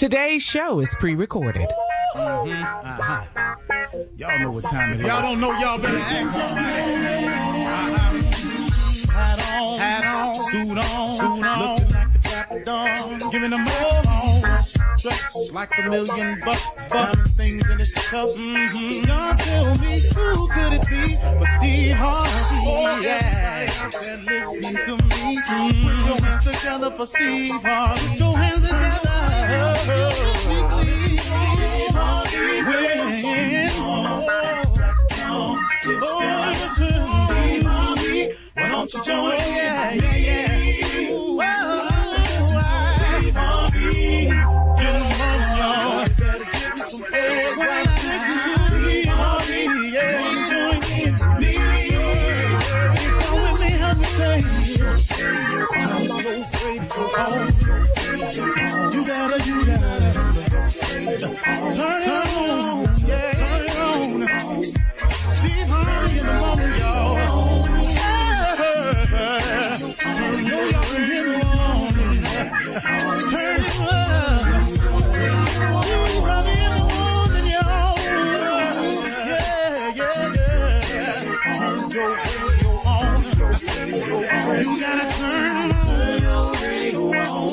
Today's show is pre-recorded. Y'all know what time it is. Y'all don't know, y'all better ask Hat on, suit on, looking like the Dapper Dawn, giving them all dressed like $1,000,000, diamond things in his cuffs. Y'all tell me who could it be but Steve Harvey? Oh yeah, out there listening to me. Put your hands together for Steve Harvey. Put your hands together. Steve Harvey, why don't you join? Yeah. Steve Harvey, get on, y'all. Better give me some eggs while I listen to Steve Harvey. Yeah, join me. Come with me, help me say. I'm so afraid to go home. You gotta. Turn it on, yeah. Turn it on. Steve Harvey in the morning, y'all. You gotta turn your radio on.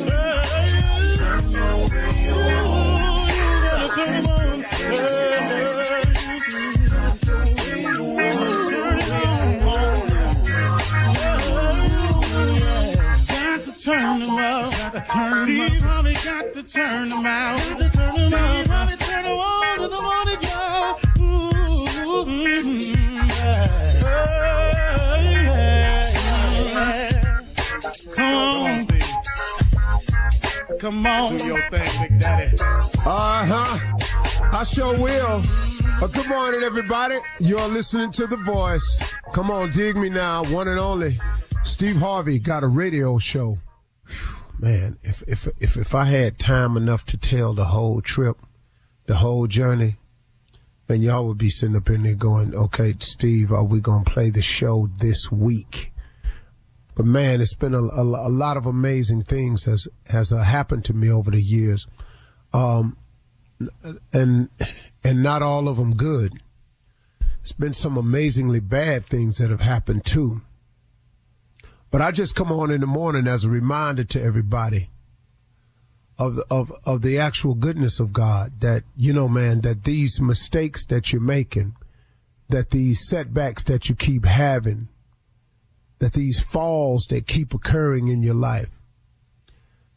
Turn them out. Steve Harvey got to turn them out. Steve Harvey turn them on to the morning, y'all. Come on. Do your thing, Big Daddy. I sure will. Good morning, everybody. You're listening to The Voice. Come on, dig me now. One and only. Steve Harvey got a radio show. Man, if I had time enough to tell the whole trip, the whole journey, then y'all would be sitting up in there going, okay, Steve, are we going to play the show this week? But man, it's been a lot of amazing things has happened to me over the years. And not all of them good. It's been some amazingly bad things that have happened too. But I just come on in the morning as a reminder to everybody of the actual goodness of God, that, you know, man, that these mistakes that you're making, that these setbacks that you keep having, that these falls that keep occurring in your life,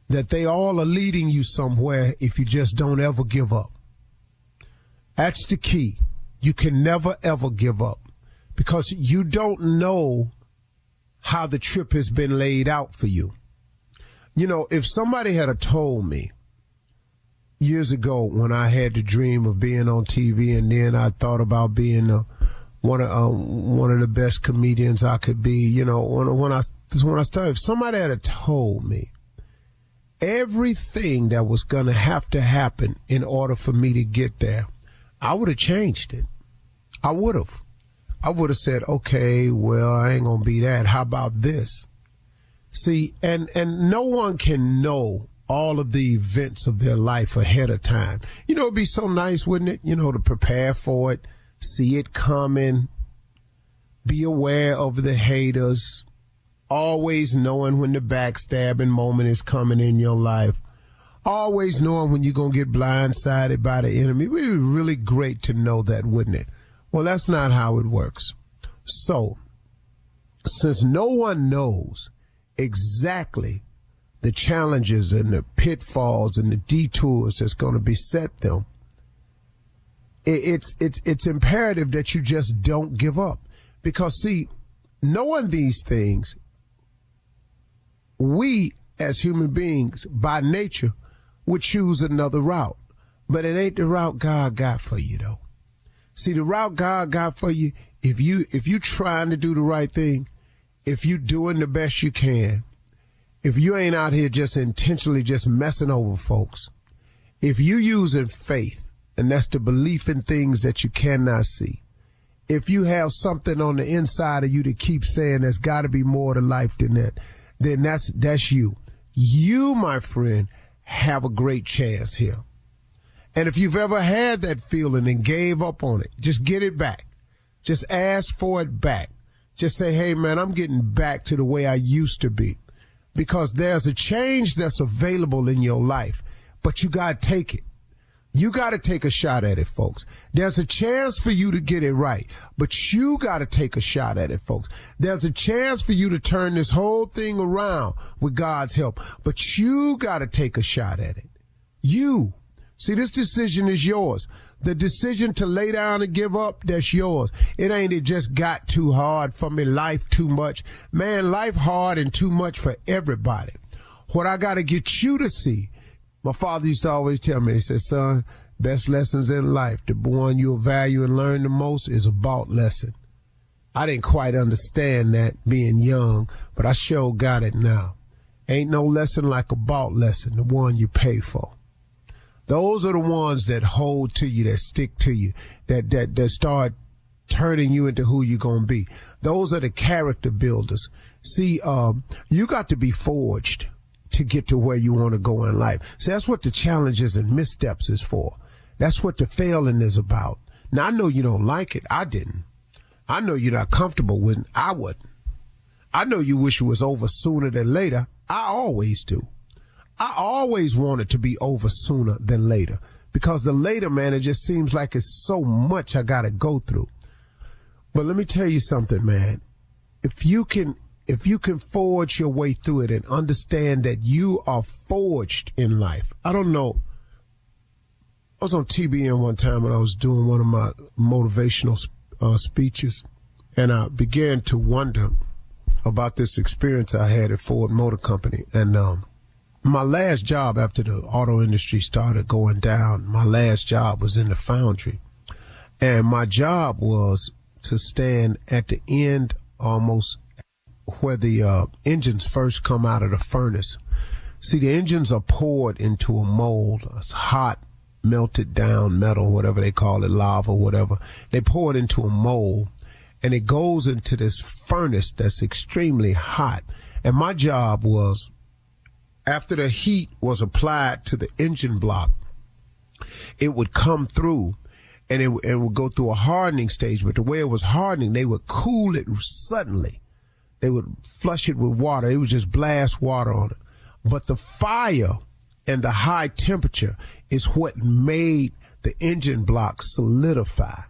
that they all are leading you somewhere if you just don't ever give up. That's the key. You can never, ever give up, because you don't know how the trip has been laid out for you. You know, if somebody had told me years ago when I had the dream of being on TV, and then I thought about being one of the best comedians I could be, you know, when I started, if somebody had told me everything that was going to have to happen in order for me to get there, I would have changed it. I would have said, okay, well, I ain't going to be that. How about this? See, and no one can know all of the events of their life ahead of time. You know, it'd be so nice, wouldn't it? You know, to prepare for it, see it coming, be aware of the haters, always knowing when the backstabbing moment is coming in your life, always knowing when you're going to get blindsided by the enemy. It would be really great to know that, wouldn't it? Well, that's not how it works. So, since no one knows exactly the challenges and the pitfalls and the detours that's going to beset them, it's imperative that you just don't give up. Because, see, knowing these things, we as human beings by nature would choose another route. But it ain't the route God got for you, though. See, the route God got for you, if you trying to do the right thing, if you doing the best you can, if you ain't out here just intentionally just messing over folks, if you using faith, and that's the belief in things that you cannot see, if you have something on the inside of you that keeps saying there's got to be more to life than that, then that's you. You, my friend, have a great chance here. And if you've ever had that feeling and gave up on it, just get it back. Just ask for it back. Just say, hey, man, I'm getting back to the way I used to be. Because there's a change that's available in your life, but you got to take it. You got to take a shot at it, folks. There's a chance for you to get it right, but you got to take a shot at it, folks. There's a chance for you to turn this whole thing around with God's help, but you got to take a shot at it. You. See, this decision is yours. The decision to lay down and give up, that's yours. It ain't it just got too hard for me, life too much. Man, life hard and too much for everybody. What I got to get you to see, my father used to always tell me, he said, son, best lessons in life, the one you'll value and learn the most is a bought lesson. I didn't quite understand that being young, but I sure got it now. Ain't no lesson like a bought lesson, the one you pay for. Those are the ones that hold to you, that stick to you, that start turning you into who you're going to be. Those are the character builders. See, you got to be forged to get to where you want to go in life. See, that's what the challenges and missteps is for. That's what the failing is about. Now, I know you don't like it. I didn't. I know you're not comfortable with it. I wouldn't. I know you wish it was over sooner than later. I always do. I always want it to be over sooner than later, because the later, man, it just seems like it's so much I got to go through. But let me tell you something, man. If you can forge your way through it and understand that you are forged in life. I don't know. I was on TBN one time when I was doing one of my motivational speeches, and I began to wonder about this experience I had at Ford Motor Company. And my last job after the auto industry started going down, my last job was in the foundry. And my job was to stand at the end almost where the engines first come out of the furnace. See, the engines are poured into a mold. It's hot, melted down metal, whatever they call it, lava, whatever. They pour it into a mold, and it goes into this furnace that's extremely hot. And my job was, after the heat was applied to the engine block, it would come through and it would go through a hardening stage. But the way it was hardening, they would cool it suddenly. They would flush it with water. It would just blast water on it. But the fire and the high temperature is what made the engine block solidify.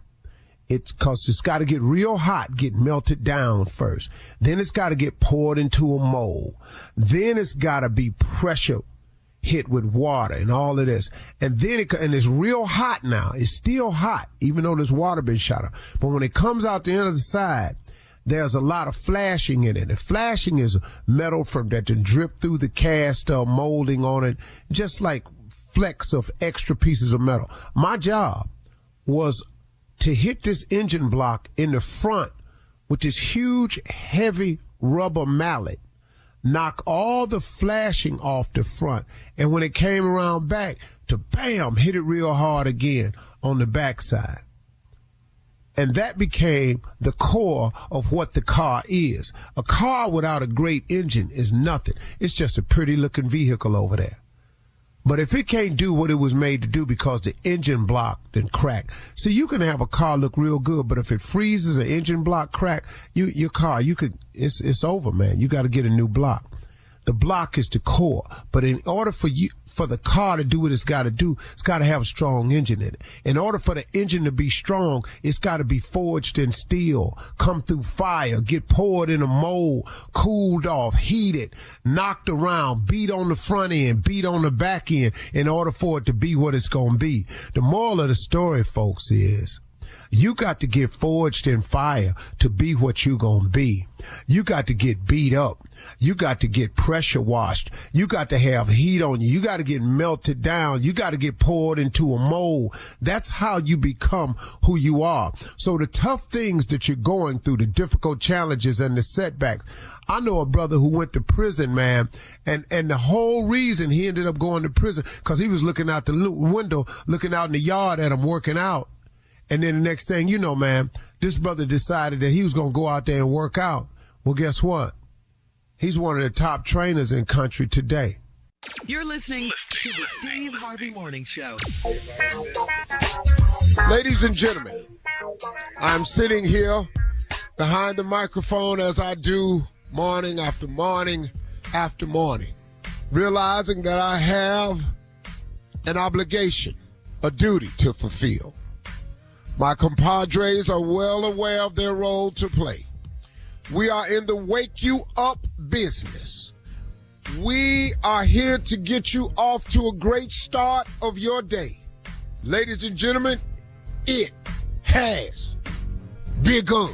It's because it's got to get real hot, get melted down first. Then it's got to get poured into a mold. Then it's got to be pressure hit with water and all of this. And then it's real hot now. It's still hot, even though there's water been shot up. But when it comes out the end of the side, there's a lot of flashing in it. And flashing is metal from that to drip through the cast molding on it, just like flecks of extra pieces of metal. My job was to hit this engine block in the front with this huge, heavy rubber mallet, knock all the flashing off the front, and when it came around back, to bam, hit it real hard again on the backside. And that became the core of what the car is. A car without a great engine is nothing. It's just a pretty looking vehicle over there. But if it can't do what it was made to do because the engine block then crack. So you can have a car look real good, but if it freezes, an engine block crack, your car, it's over, man. You got to get a new block. The block is the core. But in order for the car to do what it's got to do, it's got to have a strong engine in it. In order for the engine to be strong, it's got to be forged in steel, come through fire, get poured in a mold, cooled off, heated, knocked around, beat on the front end, beat on the back end in order for it to be what it's going to be. The moral of the story, folks, is you got to get forged in fire to be what you gonna be. You got to get beat up. You got to get pressure washed. You got to have heat on you. You got to get melted down. You got to get poured into a mold. That's how you become who you are. So the tough things that you're going through, the difficult challenges and the setbacks. I know a brother who went to prison, man, and the whole reason he ended up going to prison because he was looking out the window, looking out in the yard at him working out. And then the next thing you know, man, this brother decided that he was going to go out there and work out. Well, guess what? He's one of the top trainers in country today. You're listening to the Steve Harvey Morning Show. Ladies and gentlemen, I'm sitting here behind the microphone as I do morning after morning after morning, realizing that I have an obligation, a duty to fulfill. My compadres are well aware of their role to play. We are in the wake you up business. We are here to get you off to a great start of your day. Ladies and gentlemen, it has begun.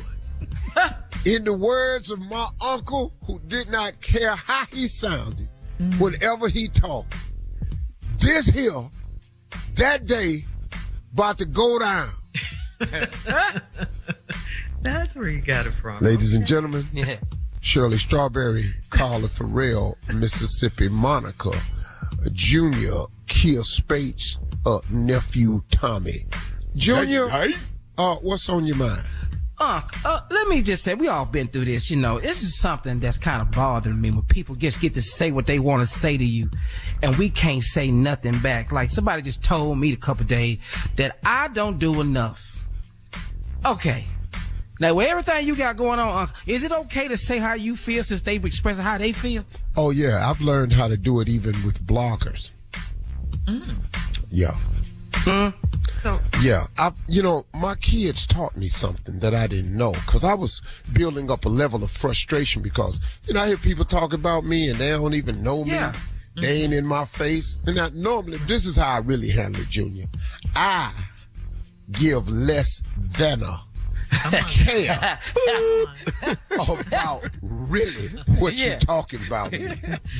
In the words of my uncle, who did not care how he sounded whenever he talked, this here, that day, about to go down. That's where you got it from. Ladies and gentlemen, Shirley Strawberry, Carla Farrell, Mississippi Monica, Junior, Kia Spates, nephew Tommy. Junior, what's on your mind? Let me just say, we all been through this, This is something that's kind of bothering me when people just get to say what they want to say to you, and we can't say nothing back. Like somebody just told me a couple of days that I don't do enough. Okay. Now, with everything you got going on, is it okay to say how you feel since they've expressed how they feel? Oh, yeah. I've learned how to do it even with bloggers. Yeah. Yeah. My kids taught me something that I didn't know, because I was building up a level of frustration because, I hear people talk about me and they don't even know me. Yeah. They ain't in my face. And normally, this is how I really handle it, Junior. I give less than a care about really what you're talking about me,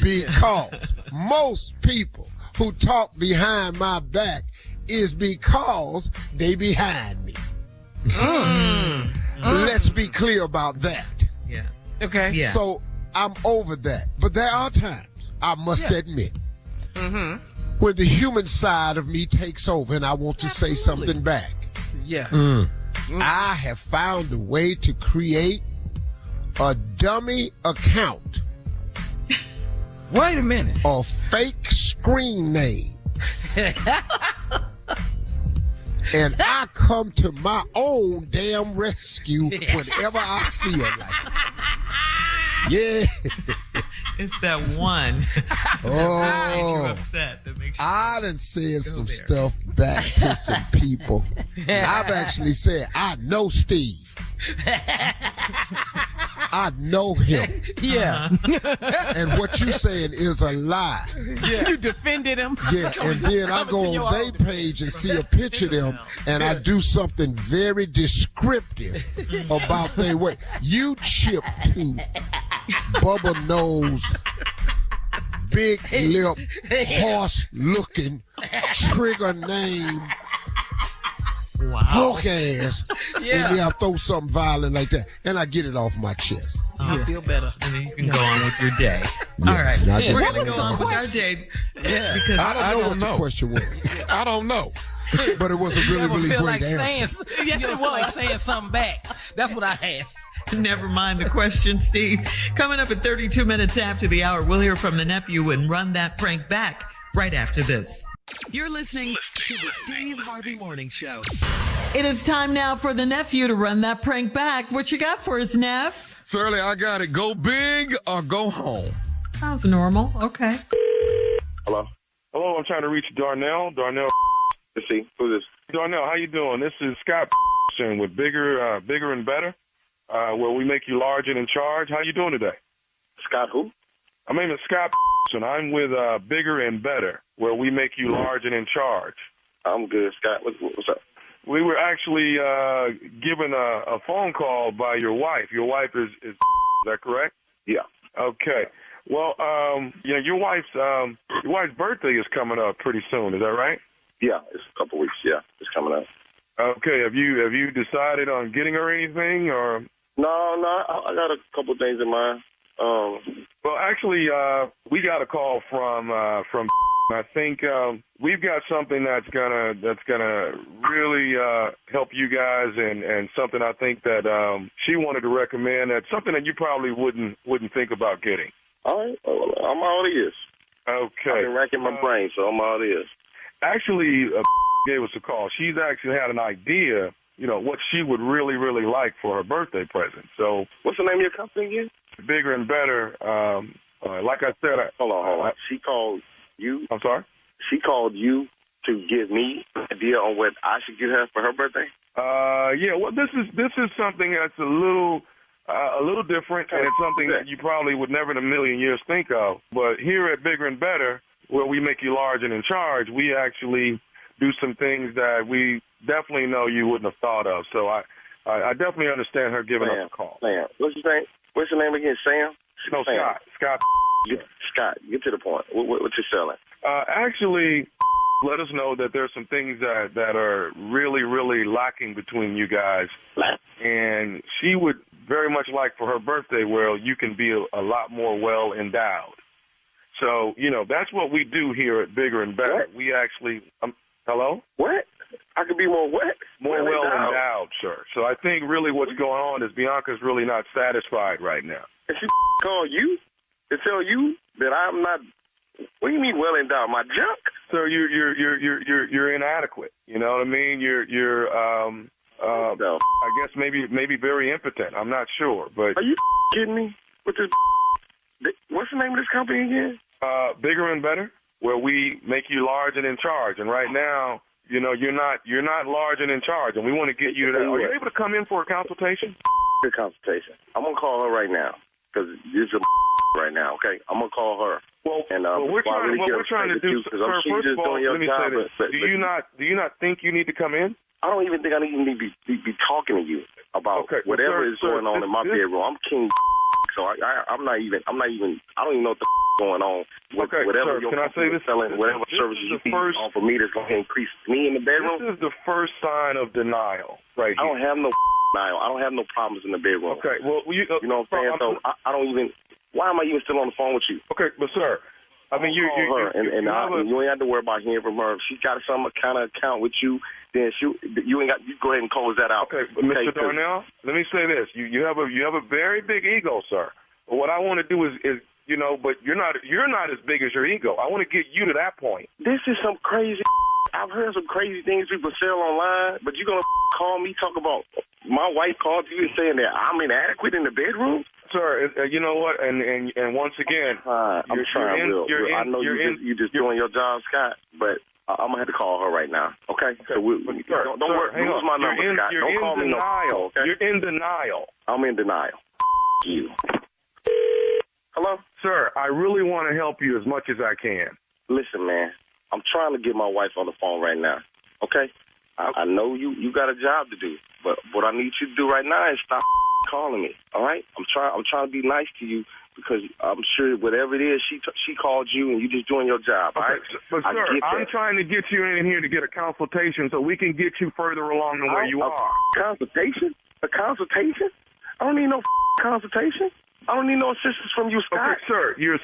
because most people who talk behind my back is because they behind me. Let's be clear about that. Yeah. Okay. Yeah. So I'm over that, but there are times, I must admit, when the human side of me takes over and I want to say something back. Yeah. I have found a way to create a dummy account. Wait a minute. A fake screen name. And I come to my own damn rescue whenever I feel like it. Yeah. It's that one that makes you upset. That makes you I done said some stuff back to some people. I've actually said, I know Steve. I know him. Yeah. And what you saying is a lie. Yeah. You defended him. Yeah, and then I go on their page and see a picture of them, and I do something very descriptive about their way. You chip tooth, bubble nose, big lip, horse looking, trigger name, hawk ass, and then I throw something violent like that, and I get it off my chest. I feel better. And then you can go on with your day. Yeah, All right. We're what going to go on with our day. Yeah. Because I don't know what the question was. I don't know. But it was a really, really feel great like answer. you ever feel like saying something back? That's what I asked. never mind the question, Steve. Coming up at 32 minutes after the hour, we'll hear from the nephew and run that prank back right after this. You're listening to the Steve Harvey Morning Show. It is time now for the nephew to run that prank back. What you got for us, Neff? Shirley, I got it. Go big or go home. Sounds normal. Okay. Hello, I'm trying to reach Darnell. Let's see, who's this? Darnell, how you doing? This is Scott with Bigger and Better, where we make you large and in charge. How you doing today? Scott who? My name is Scott, and I'm with Bigger and Better, where we make you large and in charge. I'm good, Scott. What's up? We were actually given a phone call by your wife. Your wife is that correct? Yeah. Okay. Well, your wife's birthday is coming up pretty soon. Is that right? Yeah, it's a couple weeks. Yeah, it's coming up. Okay. Have you decided on getting her anything or? No. I got a couple things in mind. Well, actually, we got a call from. I think we've got something that's gonna really help you guys, and something I think that she wanted to recommend. That's something that you probably wouldn't think about getting. All right, I'm all ears. Okay. I've been racking my brain, so I'm all ears. Actually, gave us a call. She's actually had an idea, what she would really, really like for her birthday present. So, what's the name of your company again? Bigger and Better. Like I said, hold on. She called you. I'm sorry. She called you to give me an idea on what I should get her for her birthday. Yeah. Well, this is something that's a little different, and it's something that you probably would never in a million years think of. But here at Bigger and Better, where we make you large and in charge, we actually do some things that we definitely know you wouldn't have thought of. So I definitely understand her giving us a call. Sam, what's your name? What's your name again? Sam? No, Sam. Scott. Scott, get to the point. What you selling? Actually, let us know that there's some things that are really, really lacking between you guys. And she would very much like for her birthday, where you can be a lot more well endowed. So, that's what we do here at Bigger and Better. What? We actually, hello? What? I could be more what? More well endowed, sir. So I think really what's going on is Bianca's really not satisfied right now. And she call you to tell you that I'm not. What do you mean well endowed? My junk? Sir, you're inadequate. You know what I mean? You're no. I guess maybe very impotent. I'm not sure, but are you kidding me with this? What's the name of this company again? Bigger and Better, where we make you large and in charge. And right now, you're not large and in charge, and we want to get you to that. Are you able to come in for a consultation? Good consultation. I'm gonna call her right now because this is right now. Okay, I'm gonna call her. Well, what we're trying to do, sir. First of all, let me say this: do you not think you need to come in? I don't even think I need to be talking to you about whatever is going on in my bedroom. I'm king, so I'm not even. I don't even know what the going on. Whatever your company is selling, whatever services you offer me that's going to increase me in the bedroom. This is the first sign of denial, right here. I don't have no denial. I don't have no problems in the bedroom. Okay, well, you know what I'm saying. So I don't even. Why am I even still on the phone with you? Okay, but sir. I mean, you ain't have to worry about hearing from her. If she got some kind of account with you, then you go ahead and close that out. Okay, but Mr. Darnell, let me say this: you have a very big ego, sir. But what I want to do is but you're not as big as your ego. I want to get you to that point. This is some crazy. I've heard some crazy things people sell online, but you're gonna call me talk about my wife called you and saying that I'm inadequate in the bedroom. Sir, you know what? And once again, I'm trying, Will. I know you're just doing your job, Scott, but I'm gonna have to call her right now. Okay? So don't worry. Lose my number, Scott. Don't call me no. Okay? You're in denial. I'm in denial. You. Hello? Sir, I really want to help you as much as I can. Listen, man, I'm trying to get my wife on the phone right now. Okay? I know you got a job to do, but what I need you to do right now is stop calling me. All right? I'm trying to be nice to you because I'm sure whatever it is, she called you and you just doing your job. All right? But sir, I'm trying to get you in here to get a consultation so we can get you further along than where you are. Consultation? A consultation? I don't need no consultation. I don't need no assistance from you, Scott. Okay, sir, you're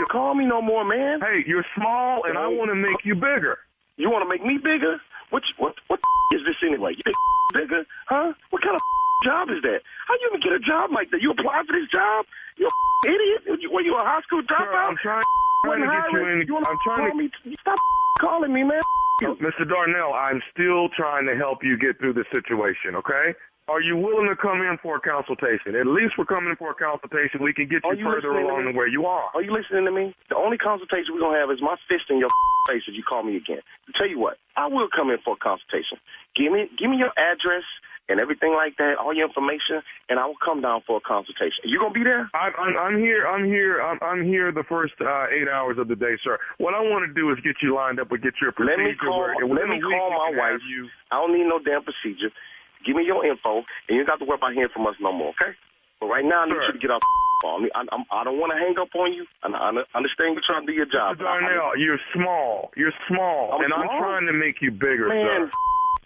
call me no more, man. Hey, you're small, and I want to make you bigger. You want to make me bigger? What is this anyway? You bigger? Huh? What kind of job is that? How you even get a job like that? You apply for this job? You idiot? Were you a high school dropout? I'm trying to get you in. Stop calling me, man. Mr. Darnell, I'm still trying to help you get through the situation, okay? Are you willing to come in for a consultation? At least we're coming in for a consultation. We can get you further along than where you are. Are you listening to me? The only consultation we're going to have is my fist in your face if you call me again. To tell you what, I will come in for a consultation. Give me your address and everything like that, all your information, and I will come down for a consultation. You going to be there? I'm here the first 8 hours of the day, sir. What I want to do is get you lined up and get your procedure. Let me call my wife. I don't need no damn procedure. Give me your info, and you don't have to worry about hearing from us no more, okay? But right now, I need you to get off the phone. I don't want to hang up on you. I understand you're trying to do your job. Mr. Darnell, you're small. You're small. I'm trying to make you bigger, man, sir.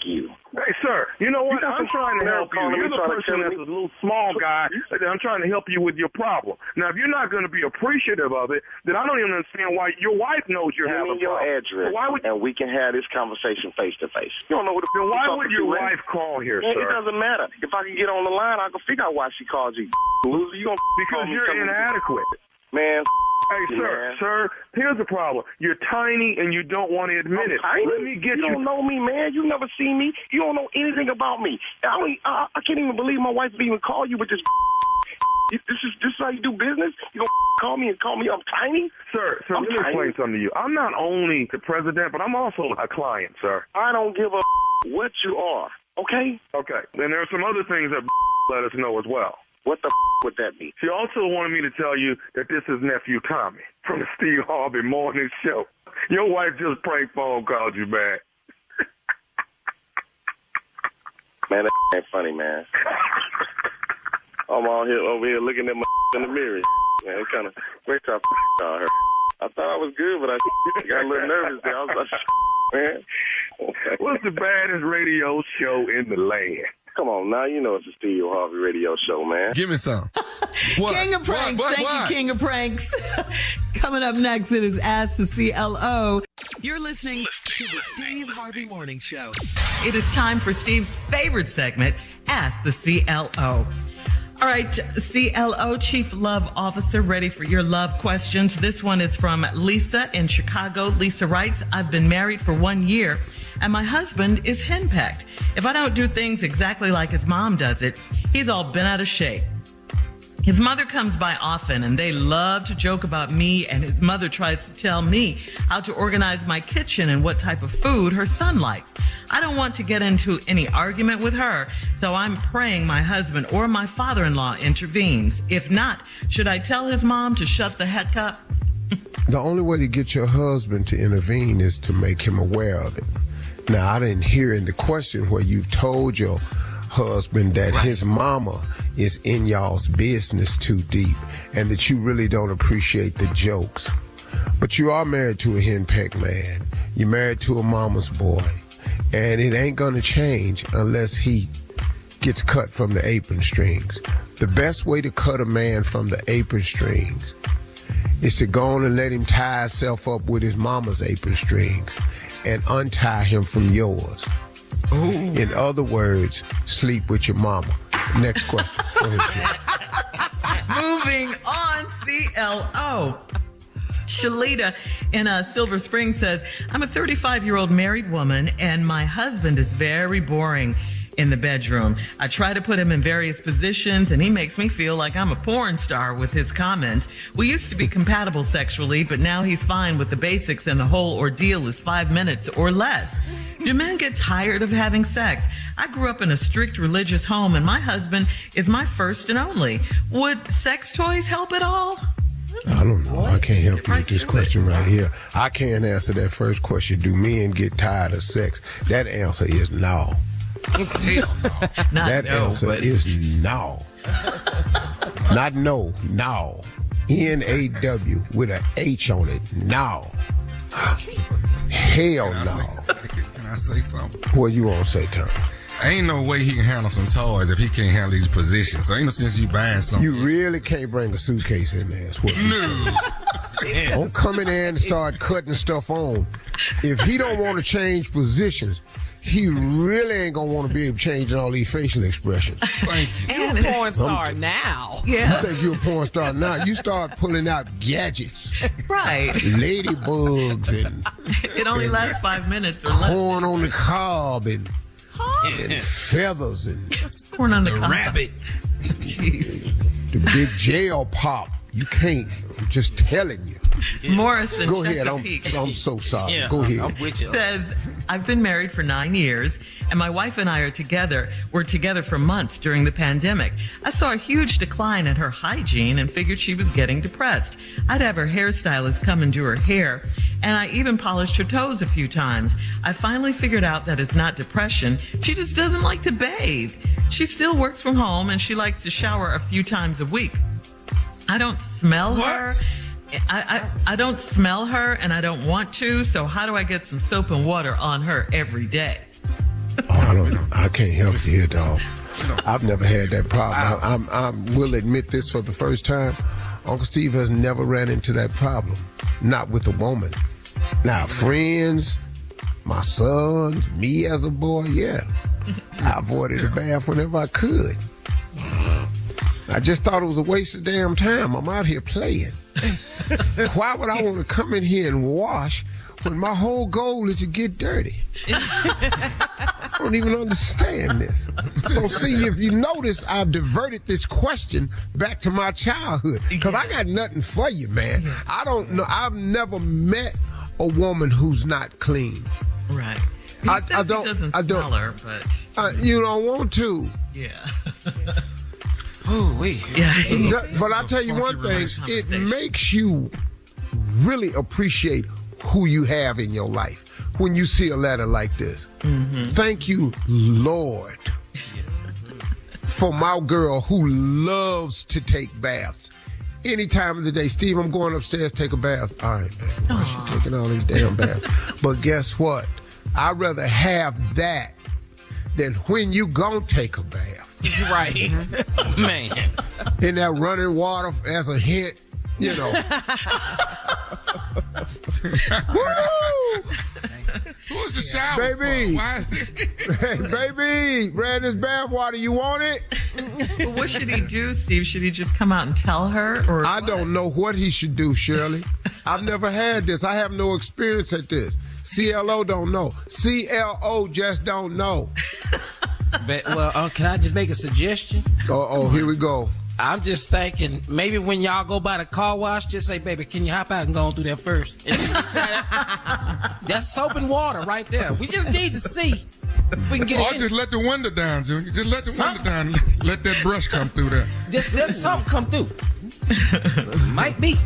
You. Hey, sir, you know what? I'm trying to help you. You're the person that's a little small guy. I'm trying to help you with your problem. Now, if you're not going to be appreciative of it, then I don't even understand why your wife knows you're having a problem. Give me your address, and we can have this conversation face-to-face. You don't know what the Then why would your wife call here, sir? It doesn't matter. If I can get on the line, I can figure out why she called you. Loser, you gonna because you're inadequate. Man, Hey, sir, here's the problem. You're tiny and you don't want to admit it. Tiny? Let me get you. You don't know me, man. You never seen me. You don't know anything about me. I can't even believe my wife would even call you with this. This is how you do business? You gonna call me I'm tiny? Sir, let me explain something to you. I'm not only the president, but I'm also a client, sir. I don't give a what you are, okay? Okay. And there are some other things that let us know as well. What the would that be? She also wanted me to tell you that this is nephew Tommy from the Steve Harvey Morning Show. Your wife just prank phone called you back. Man, that ain't funny, man. I'm over here looking at my in the mirror. Man, it kind of great time call her. I thought I was good, but I got a little nervous there. I was like, man. What's the baddest radio show in the land? Come on, now you know it's the Steve Harvey radio show, man. Give me some. King of Pranks. Thank you, King of Pranks. Coming up next, it is Ask the CLO. You're listening to the Steve Harvey Morning Show. It is time for Steve's favorite segment, Ask the CLO. All right, CLO, Chief Love Officer, ready for your love questions. This one is from Lisa in Chicago. Lisa writes, I've been married for 1 year, and my husband is henpecked. If I don't do things exactly like his mom does it, he's all bent out of shape. His mother comes by often, and they love to joke about me, and his mother tries to tell me how to organize my kitchen and what type of food her son likes. I don't want to get into any argument with her, so I'm praying my husband or my father-in-law intervenes. If not, should I tell his mom to shut the heck up? The only way to get your husband to intervene is to make him aware of it. Now, I didn't hear in the question where you told your husband that his mama is in y'all's business too deep and that you really don't appreciate the jokes. But you are married to a henpecked man. You're married to a mama's boy. And it ain't gonna change unless he gets cut from the apron strings. The best way to cut a man from the apron strings is to go on and let him tie himself up with his mama's apron strings and untie him from yours. Ooh. In other words, sleep with your mama. Next question. Moving on, CLO. Shalita in Silver Spring says, I'm a 35-year-old married woman, and my husband is very boring in the bedroom. I try to put him in various positions, and he makes me feel like I'm a porn star with his comments. We used to be compatible sexually, but now he's fine with the basics, and the whole ordeal is 5 minutes or less. Do men get tired of having sex? I grew up in a strict religious home, and my husband is my first and only. Would sex toys help at all? I don't know. I can't help you with this question right here. I can't answer that first question. Do men get tired of sex? That answer is no. Hell no. That answer is no. Not no. No. N-A-W with an H on it. No. Hell no. Can I say something? What you want to say, Tom? Ain't no way he can handle some toys if he can't handle these positions. So ain't no sense you buying something. You really can't bring a suitcase in there. No. Don't come in there and start cutting stuff on. If he don't want to change positions, he really ain't gonna want to be able to change all these facial expressions. Thank you. You're a porn star now. Yeah. You think you're a porn star now? You start pulling out gadgets, Right. ladybugs, and It only lasts 5 minutes or less. corn on the cob, and feathers, and Corn on the The cob. rabbit. Jeez. the big jail pop. You can't. I'm just telling you. Morrison Go ahead. Chesapeake I'm so sorry. Yeah, Go ahead. I'm with you. says, I've been married for 9 years, and my wife and I are together. We're together for months during the pandemic. I saw a huge decline in her hygiene and figured she was getting depressed. I'd have her hairstylist come and do her hair, and I even polished her toes a few times. I finally figured out that it's not depression. She just doesn't like to bathe. She still works from home, and she likes to shower a few times a week. I don't smell her. I don't smell her, and I don't want to, so how do I get some soap and water on her every day? I don't know. I can't help you here, dog. I've never had that problem. I will admit this for the first time. Uncle Steve has never ran into that problem. Not with a woman. Now, friends, my sons, me as a boy, yeah. I avoided the bath whenever I could. I just thought it was a waste of damn time. I'm out here playing. Why would I want to come in here and wash when my whole goal is to get dirty? I don't even understand this. So see, if you notice, I've diverted this question back to my childhood because I got nothing for you, man. I don't know. I've never met a woman who's not clean. Right. I don't. He doesn't smell her, but you don't want to. Yeah. Oh, wait. Yeah. But I tell you one thing, it makes you really appreciate who you have in your life when you see a letter like this. Mm-hmm. Thank you, Lord, for my girl who loves to take baths. Any time of the day, Steve, I'm going upstairs to take a bath. All right, man. Why is she taking all these damn baths? But guess what? I'd rather have that than when you gon' take a bath. Right. Man. In that running water as a hint, you know. Woo! Who's the shower baby? For? Hey, baby, ran this bath water. You want it? Well, what should he do, Steve? Should he just come out and tell her? Or I don't know what he should do, Shirley. I've never had this. I have no experience at this. CLO don't know. CLO just don't know. But, well, can I just make a suggestion? Oh, here we go. I'm just thinking maybe when y'all go by the car wash, just say, baby, can you hop out and go on through there first? That's soap and water right there. We just need to see if we can get in. Just let the window down, Junior. Just let the window down. Let that brush come through there. Just something come through. Might be.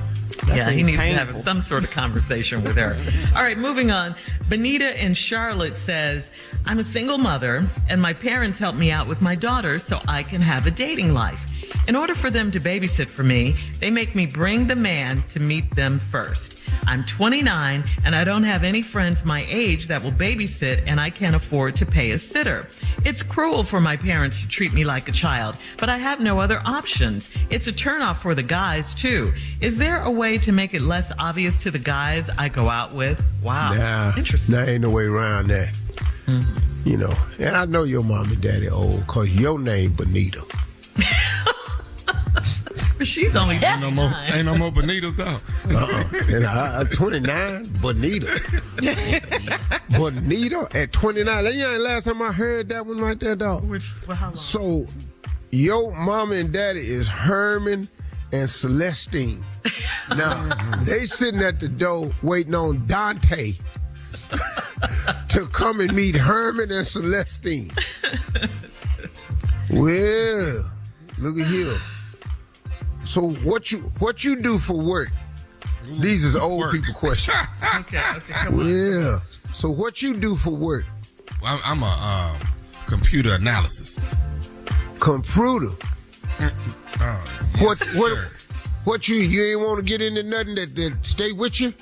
Yeah, he needs to have some sort of conversation with her. All right, moving on. Benita in Charlotte says, I'm a single mother, and my parents help me out with my daughters so I can have a dating life. In order for them to babysit for me, they make me bring the man to meet them first. I'm 29, and I don't have any friends my age that will babysit, and I can't afford to pay a sitter. It's cruel for my parents to treat me like a child, but I have no other options. It's a turnoff for the guys, too. Is there a way to make it less obvious to the guys I go out with? Wow. Nah, interesting. There ain't no way around that. Mm-hmm. You know, and I know your mom and daddy old, because your name Benita. But she's only 29. Ain't no more Bonitas, though. And 29, Bonita. Bonita at 29. That ain't last time I heard that one right there, dog. How long? So, your mama and daddy is Herman and Celestine. Now, they sitting at the door waiting on Dante to come and meet Herman and Celestine. Well, look at here. So what you do for work? These is old people questions. Okay, come on. Yeah. So what you do for work? Well, I'm a computer analysis. Computer. Yes, What you ain't want to get into nothing that stay with you?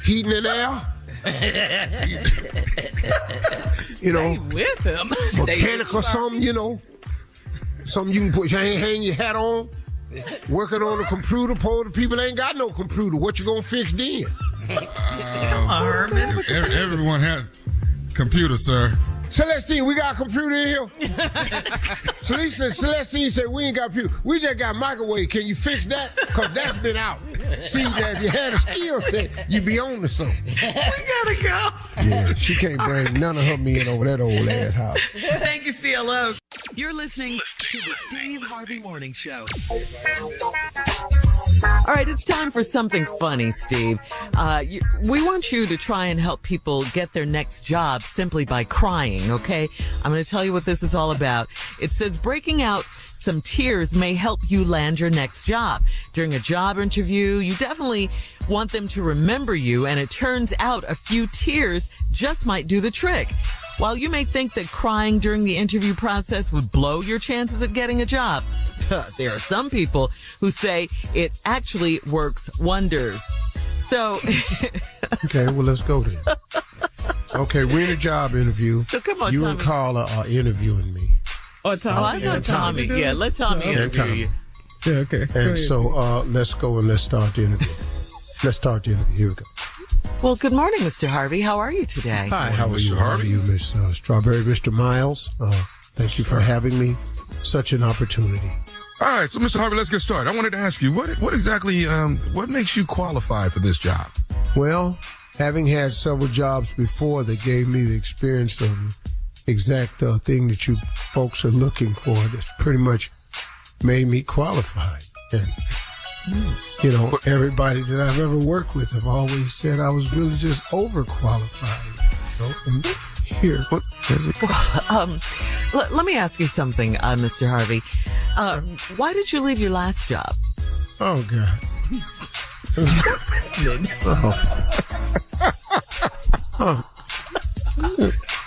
Heating and air? You know, Stay with him. mechanic or something, you know. Something you can put hang your hat on. Working on a computer, poor the people ain't got no computer. What you gonna fix then? Everyone has computer, sir. Celestine, we got a computer in here. Celestine said we ain't got a computer. We just got a microwave. Can you fix that? Because that's been out. See, that if you had a skill set, you'd be on to something. We gotta go. Yeah, she can't bring none of her men over that old ass house. Thank you, CLO. You're listening to the Steve Harvey Morning Show. All right, it's time for something funny, Steve. We want you to try and help people get their next job simply by crying, okay? I'm going to tell you what this is all about. It says breaking out some tears may help you land your next job. During a job interview, you definitely want them to remember you, and it turns out a few tears just might do the trick. While you may think that crying during the interview process would blow your chances of getting a job, there are some people who say it actually works wonders. So, okay, well, let's go then. Okay, we're in a job interview. So come on, you Tommy. and Carla are interviewing me. Oh, Tommy. Oh, I thought Tommy. Yeah, let Tommy interview you. Yeah, okay. And so let's go and let's start the interview. Here we go. Well, good morning, Mr. Harvey. How are you today? Hi, how are you? Mr. How are Harvey? you, Miss Strawberry? Mr. Miles, thank you for having me. Such an opportunity. All right, so Mr. Harvey, let's get started. I wanted to ask you, what exactly, what makes you qualified for this job? Well, having had several jobs before that gave me the experience of the exact thing that you folks are looking for, that's pretty much made me qualified. And, you know, everybody that I've ever worked with have always said I was really just overqualified. So, and here, what is it? Let me ask you something, Mr. Harvey. Why did you leave your last job? Oh, God.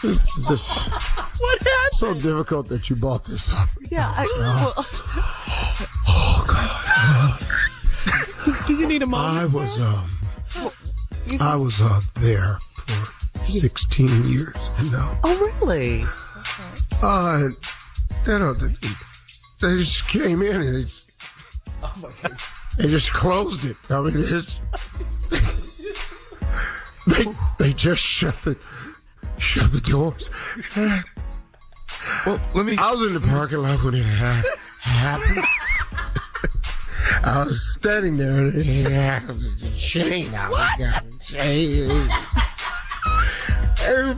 It's just What happened? so difficult that you brought this up. Yeah. Oh, God. Do you need a moment? I was there for 16 years now. Oh, really? And, you know, they just came in and they just closed it. I mean, they just shut the doors. Well, I was in the parking lot when it happened. I was standing there and it happened. The chain out. What? Got the chain. And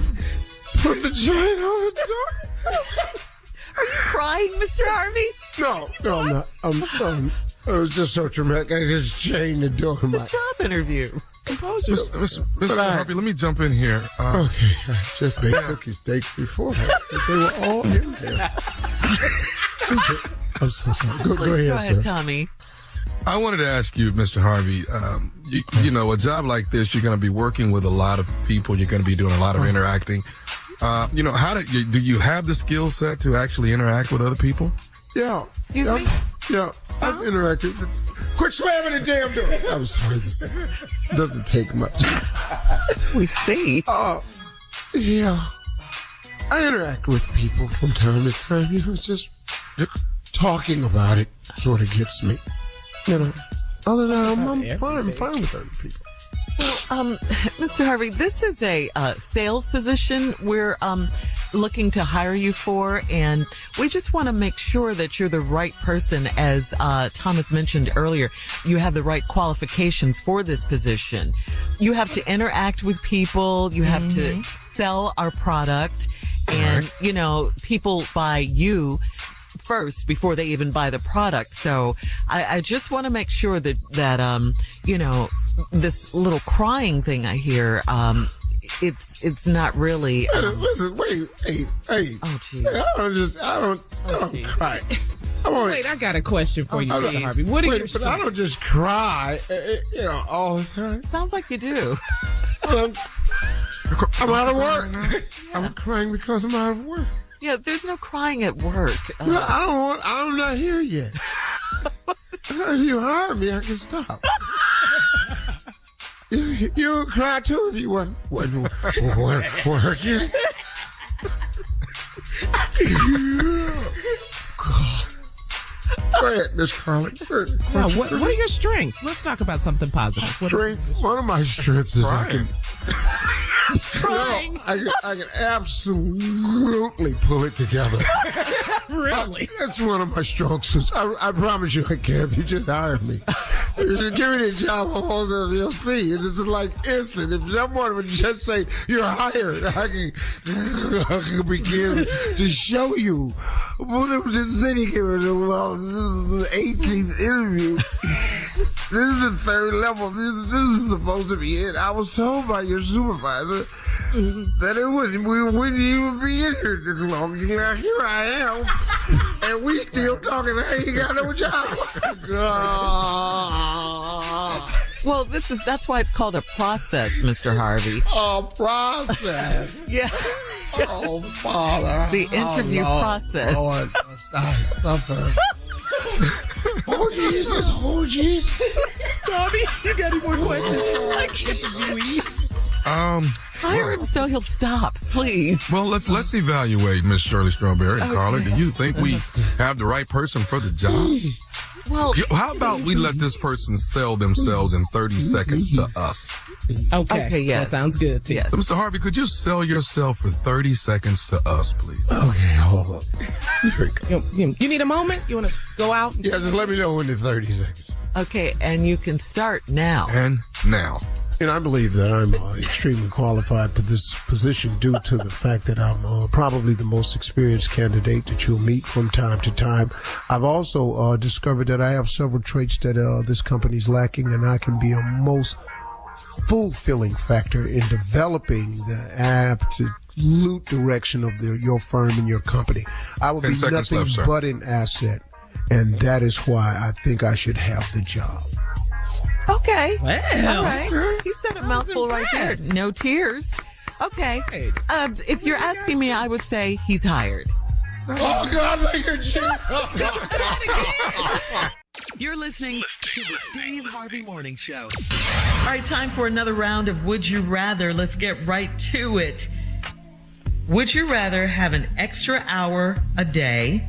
put the chain on the door. Are you crying, Mr. Harvey? No, I'm not. It was just so traumatic. I just chained the door. It's a job interview. Compose Mr. Harvey, let me jump in here. Okay, I just baked cookies days before. They were all in there. I'm so sorry. Go ahead, sir. Tommy. I wanted to ask you, Mr. Harvey, you know, a job like this, you're going to be working with a lot of people. You're going to be doing a lot of interacting. You know, do you have the skill set to actually interact with other people? Yeah. Excuse me? Yeah, I've interacted. Quit slamming the damn door. I'm sorry. This doesn't take much. We see. Yeah. I interact with people from time to time. You know, just talking about it sort of gets me. You know, other than that, I'm fine with other people. Well, Mr. Harvey, this is a sales position we're looking to hire you for, and we just want to make sure that you're the right person. As Thomas mentioned earlier, you have the right qualifications for this position. You have to interact with people. You have to sell our product, and, you know, people buy you first before they even buy the product. So I just want to make sure that you know, this little crying thing I hear, it's not really. Listen, wait, hey. Oh, geez. I don't cry. Wait, I got a question for you, Mr. Harvey. What are your But I don't just cry, you know, all the time. Sounds like you do. I'm out of work. I'm crying because I'm out of work. Yeah, there's no crying at work. No, I'm not here yet. If you hire me, I can stop. You would cry too if you wasn't working. God. Go ahead, Miss Carly. what are your strengths? Let's talk about something positive. One of my strengths is I can Crying. I can absolutely pull it together. Really? That's one of my strengths. I promise you I can. If you just hire me. You just give me the job, you'll see. It's like instant. If someone would just say, you're hired, I can begin to show you. What just sitting here, this is the 18th interview. This is the third level. This is supposed to be it. I was told by your supervisor that we wouldn't even be in here this long. Now here I am, and we still talking. Hey, you got no job. Well, that's why it's called a process, Mr. Harvey. A process. Yeah. Oh, Father. The interview process. Lord, I suffer. Oh, Jesus. Oh, Jesus. Tommy, you got any more questions? Hire him so he'll stop, please. Well, let's evaluate Miss Shirley Strawberry and Carla. Do you think we have the right person for the job? Well, How about we let this person sell themselves in 30 seconds to us? Okay, yes. That sounds good, too. Yes. So, Mr. Harvey, could you sell yourself for 30 seconds to us, please? Okay, hold up. You need a moment? You want to go out? Yeah, just let me know in the 30 seconds. okay, and you can start now. And now. And I believe that I'm extremely qualified for this position due to the fact that I'm probably the most experienced candidate that you'll meet from time to time. I've also discovered that I have several traits that this company's lacking, and I can be a most fulfilling factor in developing the absolute direction of your firm and your company. I will 10 be seconds nothing left, sir. but an asset, and that is why I think I should have the job. Okay. Well. All right. He said a mouthful right there. No tears. Okay. If you're asking me, I would say he's hired. Oh, God, look at you. You're listening to the Steve Harvey Morning Show. All right, time for another round of Would You Rather. Let's get right to it. Would you rather have an extra hour a day?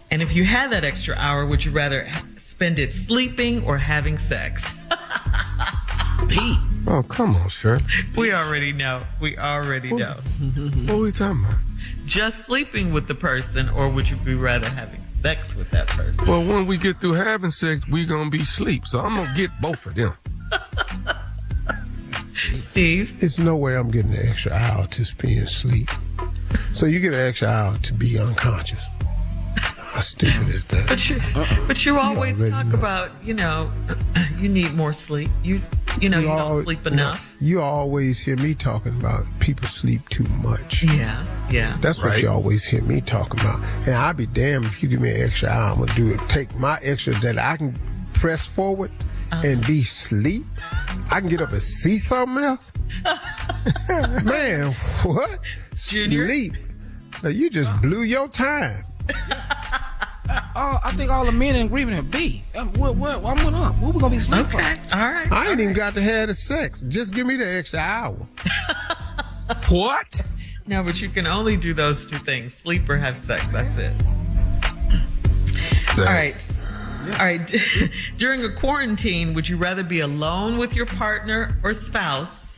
And if you had that extra hour, would you rather spend it sleeping or having sex? Pete. Oh, come on, Shirley. We already know. We already know. What are we talking about? Just sleeping with the person, or would you be rather having sex with that person? Well, when we get through having sex, we're going to be asleep. So I'm going to get both of them. Steve? There's no way I'm getting an extra hour to be asleep. So you get an extra hour to be unconscious. How stupid is that? But you always already talk know. about, you need more sleep. You don't always- sleep enough. You always hear me talking about people sleep too much. Yeah. That's what Right. you always hear me talking about. And I'd be damned if you give me an extra hour. I'm going to do it. Take my extra that I can press forward and be sleep. I can get up and see something else. Man, what? Junior? Sleep. Now, you just blew your time. I think all the men in agreement are B. What went up? What we gonna be sleeping for? Okay. All right. I ain't even got to have the sex. Just give me the extra hour. What? No, but you can only do those two things: sleep or have sex. That's it. All right. All right. During a quarantine, would you rather be alone with your partner or spouse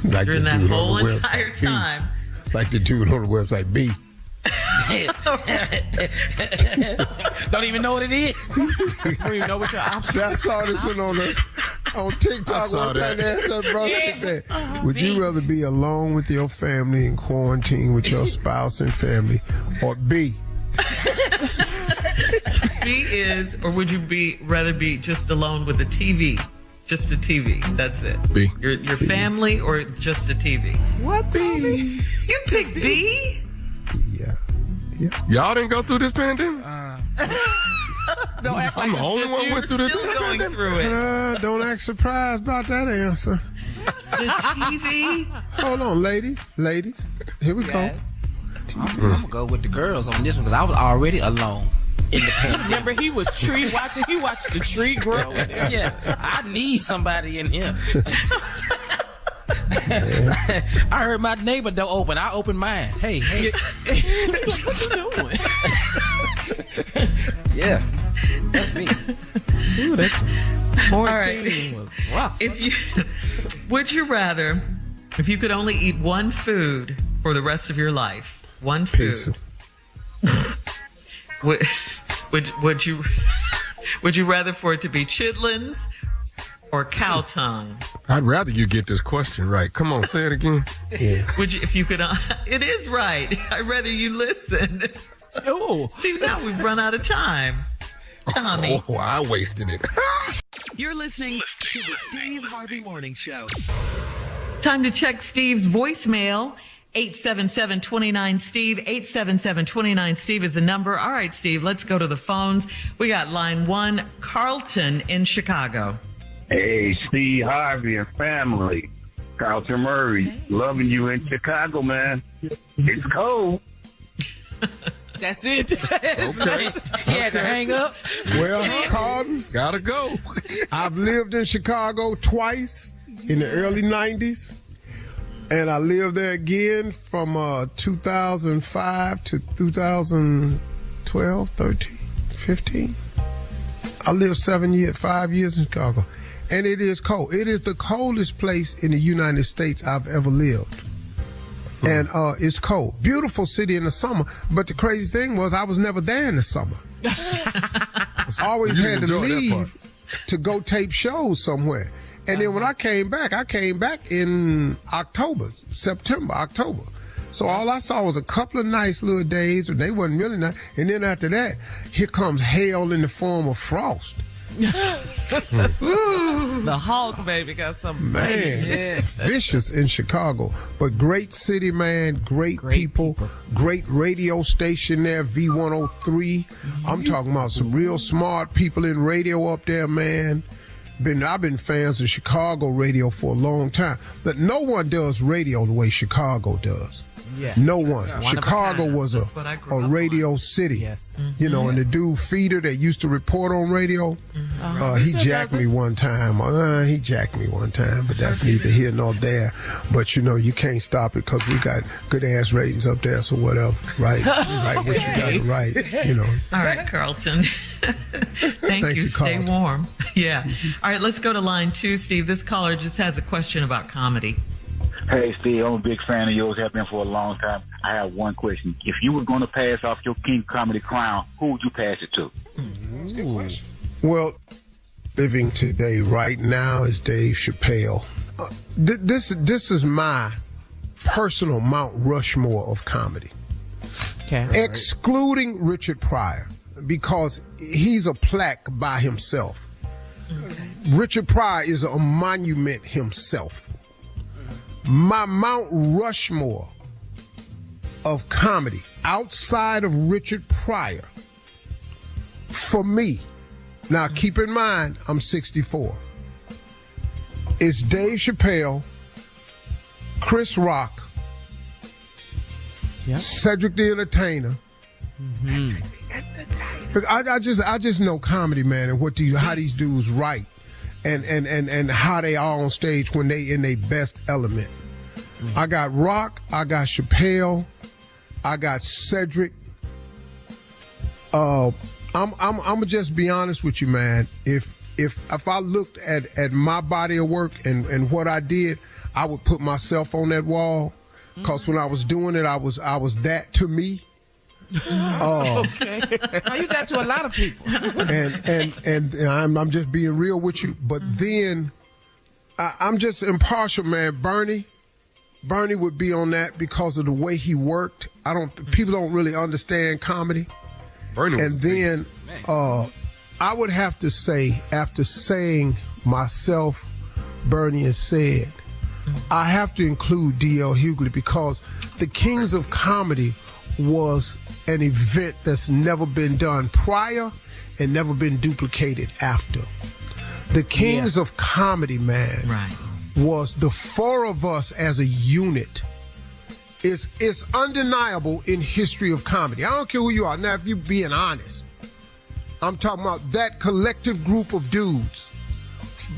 Like during the that dude whole on the entire website B. time? Like the dude on the website B. Don't even know what it is. Don't even know what your options. I saw this one on TikTok one time. They asked that brother and said, would you rather be alone with your family in quarantine with your spouse and family, or B? B is, or would you rather be just alone with a TV? Just a TV. That's it. B. Your family or just a TV? What B? You pick B? Yeah. Y'all didn't go through this pandemic? Don't act I'm the it's only just one you went through this still going pandemic. through it. Don't act surprised about that answer. The TV? Hold on, ladies. Here we go. I'm gonna go with the girls on this one because I was already alone in the pandemic. Remember, he was tree watching. He watched the tree grow. Yeah, I need somebody in here. I heard my neighbor door open. I opened mine. Hey. What you doing? Yeah, that's me. Ooh, that All right. was rough. Would you rather, if you could only eat one food for the rest of your life, one food, Pizza. would you rather for it to be chitlins or cow tongue? I'd rather you get this question right. Come on, say it again. Yeah. Would you, if you could? It is right. I'd rather you listen. Oh, See, now we've run out of time. Tommy. Oh, I wasted it. You're listening to the Steve Harvey Morning Show. Time to check Steve's voicemail. 877-29-STEVE. 877-29-STEVE is the number. All right, Steve, let's go to the phones. We got line 1, Carlton in Chicago. Hey, Steve Harvey and family. Carlton Murray. Loving you in Chicago, man. It's cold. that's it. Okay. He had to hang up. Well, Carlton, Gotta go. I've lived in Chicago twice in the early 90s. And I lived there again from 2005 to 2012, 13, 15. I lived 5 years in Chicago. And it is cold. It is the coldest place in the United States I've ever lived. And it's cold. Beautiful city in the summer. But the crazy thing was I was never there in the summer. I always had to leave to go tape shows somewhere. And then when I came back in September, October. So all I saw was a couple of nice little days, and they wasn't really nice. And then after that, here comes hail in the form of frost. Ooh, the Hulk, baby, got some vicious in Chicago. But great city, man, great people, great radio station there, V103. I'm talking about some real smart people in radio up there, man. I've been fans of Chicago radio for a long time, but no one does radio the way Chicago does. Yes. No one. Chicago was a radio city. Yes. You know, and the dude Feeder that used to report on radio, he jacked me one time. But that's neither here nor there. But, you know, you can't stop it because we got good-ass ratings up there, so whatever. Right? Right what you got to write, you know. All right, Carlton. Thank you. Stay warm. Yeah. All right, let's go to line 2, Steve. This caller just has a question about comedy. Hey, Steve, I'm a big fan of yours. Have been for a long time. I have one question. If you were going to pass off your King Comedy crown, who would you pass it to? That's a good question. Well, living today right now is Dave Chappelle. This is my personal Mount Rushmore of comedy. Okay. Excluding Richard Pryor, because he's a plaque by himself. Okay. Richard Pryor is a monument himself. My Mount Rushmore of comedy outside of Richard Pryor, for me, now keep in mind, I'm 64. It's Dave Chappelle, Chris Rock, Cedric the Entertainer. I just know comedy, man, and how these dudes write. And how they are on stage when they in their best element. I got Rock, I got Chappelle, I got Cedric. I'm gonna just be honest with you, man. If I looked at my body of work and what I did, I would put myself on that wall. Cause when I was doing it, I was that to me. Okay. Now you that to a lot of people. and I'm just being real with you. But then I'm just impartial, man. Bernie would be on that because of the way he worked. People don't really understand comedy. And then I would have to say, after saying myself, Bernie has said, I have to include D.L. Hughley because the Kings of Comedy was an event that's never been done prior and never been duplicated after. The Kings of Comedy, man, was the four of us as a unit. It's undeniable in history of comedy. I don't care who you are. Now, if you're being honest, I'm talking about that collective group of dudes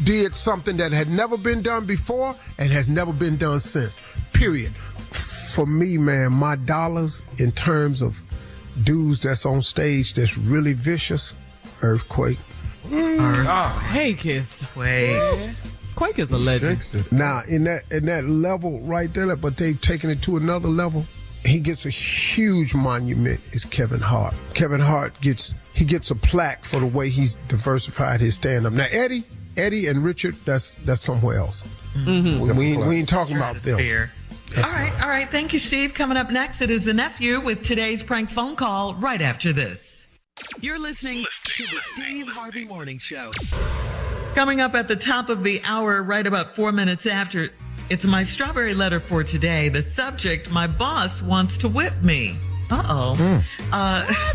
did something that had never been done before and has never been done since, period. For me, man, my dollars in terms of dudes that's on stage that's really vicious, Earthquake. Oh, hey, Kiss. Wait. Quake is a legend. Now, in that level right there, but they've taken it to another level. He gets a huge monument, is Kevin Hart. Kevin Hart gets a plaque for the way he's diversified his stand-up. Now, Eddie and Richard, that's somewhere else. Mm-hmm. We ain't talking about them. All right. Thank you, Steve. Coming up next, it is the nephew with today's prank phone call right after this. You're listening to the Steve Harvey Morning Show. Coming up at the top of the hour, right about 4 minutes after, it's my strawberry letter for today. The subject, my boss wants to whip me. Uh-oh.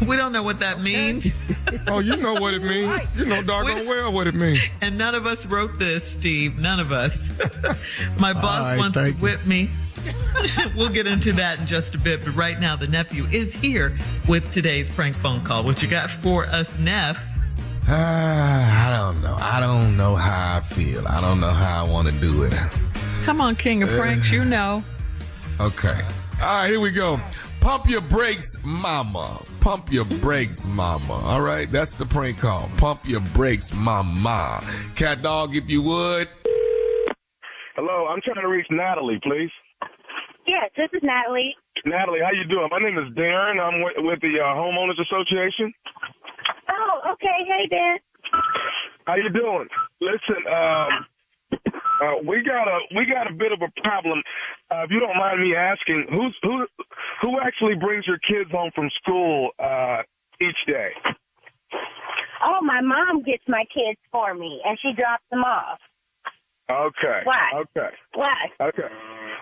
We don't know what that means. Oh, you know what it means. You know doggone well what it means. And none of us wrote this, Steve. None of us. My boss wants to whip me. We'll get into that in just a bit. But right now, the nephew is here with today's prank phone call. What you got for us, Neff? I don't know. I don't know how I feel. I don't know how I want to do it. Come on, King of Pranks, you know. Okay. All right, here we go. Pump your brakes, mama. Pump your brakes, mama. All right, that's the prank call. Pump your brakes, mama. Cat dog, if you would. Hello, I'm trying to reach Natalie, please. Yes, this is Natalie. Natalie, how you doing? My name is Darren. I'm with the Homeowners Association. Oh, okay. Hey, Dan. How you doing? Listen, we got a bit of a problem. If you don't mind me asking, who actually brings your kids home from school each day? Oh, my mom gets my kids for me, and she drops them off. Okay. Why? Okay. Why? Okay.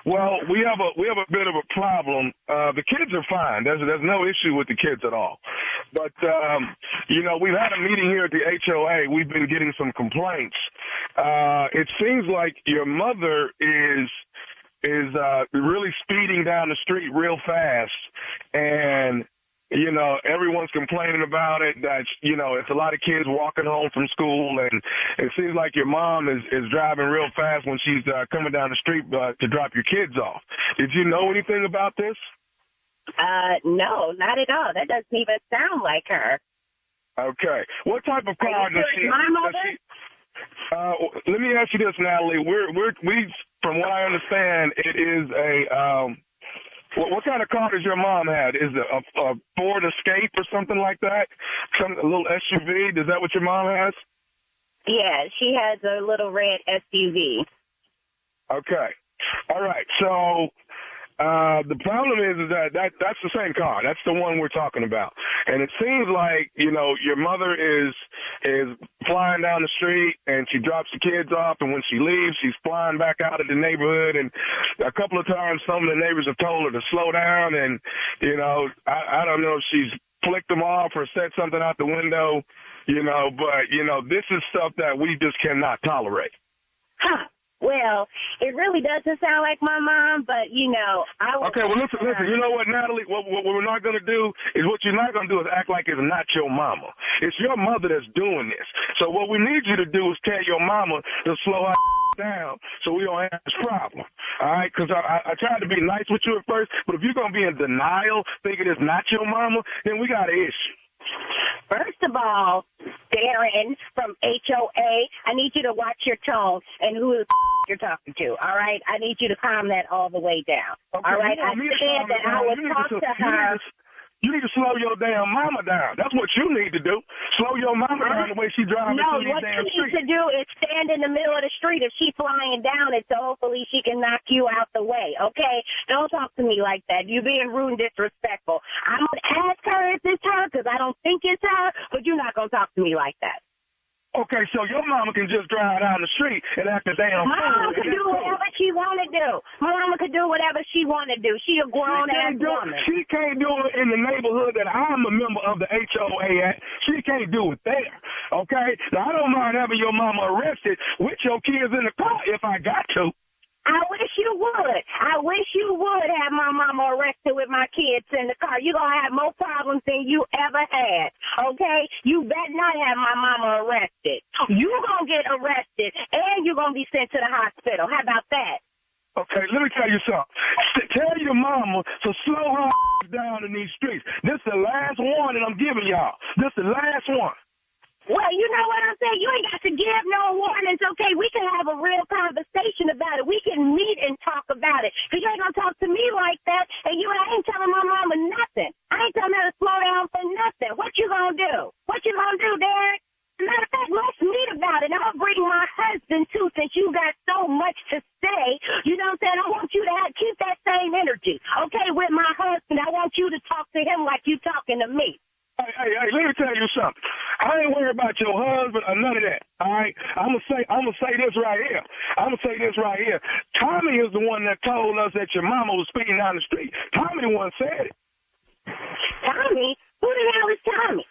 Well, we have a bit of a problem. The kids are fine. There's no issue with the kids at all. But we've had a meeting here at the HOA. We've been getting some complaints. It seems like your mother is really speeding down the street real fast, and everyone's complaining about it, that, it's a lot of kids walking home from school, and it seems like your mom is driving real fast when she's coming down the street to drop your kids off. Did you know anything about this? No, not at all. That doesn't even sound like her. Okay. What type of car does she... My mother? Let me ask you this, Natalie. We, from what I understand, it is a... What kind of car does your mom have? Is it a Ford Escape or something like that? A little SUV? Is that what your mom has? Yeah, she has a little red SUV. Okay. All right. So the problem is that's the same car. That's the one we're talking about. And it seems like, your mother is flying down the street, and she drops the kids off, and when she leaves, she's flying back out of the neighborhood. And a couple of times some of the neighbors have told her to slow down, and, I don't know if she's flicked them off or said something out the window, but, this is stuff that we just cannot tolerate. Huh. Well, it really doesn't sound like my mom, but, I will... Okay, well, listen, you know what, Natalie? What we're not going to do is, what you're not going to do is act like it's not your mama. It's your mother that's doing this. So what we need you to do is tell your mama to slow her down so we don't have this problem, all right? Because I tried to be nice with you at first, but if you're going to be in denial, thinking it's not your mama, then we got an issue. First of all, Darren from HOA, I need you to watch your tone and who the you're talking to, all right? I need you to calm that all the way down, okay, all right? I said that I would talk to her. You need to slow your damn mama down. That's what you need to do. Slow your mama down the way she driving through these damn streets. No, what you need to do is stand in the middle of the street if she's flying down it, so hopefully she can knock you out the way, okay? Don't talk to me like that. You're being rude and disrespectful. I'm going to ask her if it's her because I don't think it's her, but you're not going to talk to me like that. Okay, so your mama can just drive down the street and act a damn fool. My mama can do whatever she want to do. My mama can do whatever she want to do. She a grown-ass woman. She can't do it in the neighborhood that I'm a member of the HOA at. She can't do it there, okay? Now, I don't mind having your mama arrested with your kids in the car if I got to. I wish you would. I wish you would have my mama arrested with my kids in the car. You're going to have more problems than you ever had, okay? You better not have my mama arrested. You're going to get arrested, and you're going to be sent to the hospital. How about that? Okay, let me tell you something. Tell your mama to slow her down in these streets. This is the last warning I'm giving y'all. This is the last one. Well, you know what I'm saying? You ain't got to give no warnings, okay? We can have a real conversation about it. We can meet and talk about it. Because you ain't going to talk to me like that, and you ain't telling my mama nothing. I ain't telling her to slow down for nothing. What you going to do? What you going to do, Derek? Matter of fact, let's meet about it. I'll bring my husband, too, since you got so much to say. You know what I'm saying? I want you to keep that same energy, okay, with my husband. I want you to talk to him like you talking to me. Hey, let me tell you something. I ain't worried about your husband or none of that, all right? I'm gonna say this right here. Tommy is the one that told us that your mama was speeding down the street. Tommy the one said it. Tommy? Who the hell is Tommy?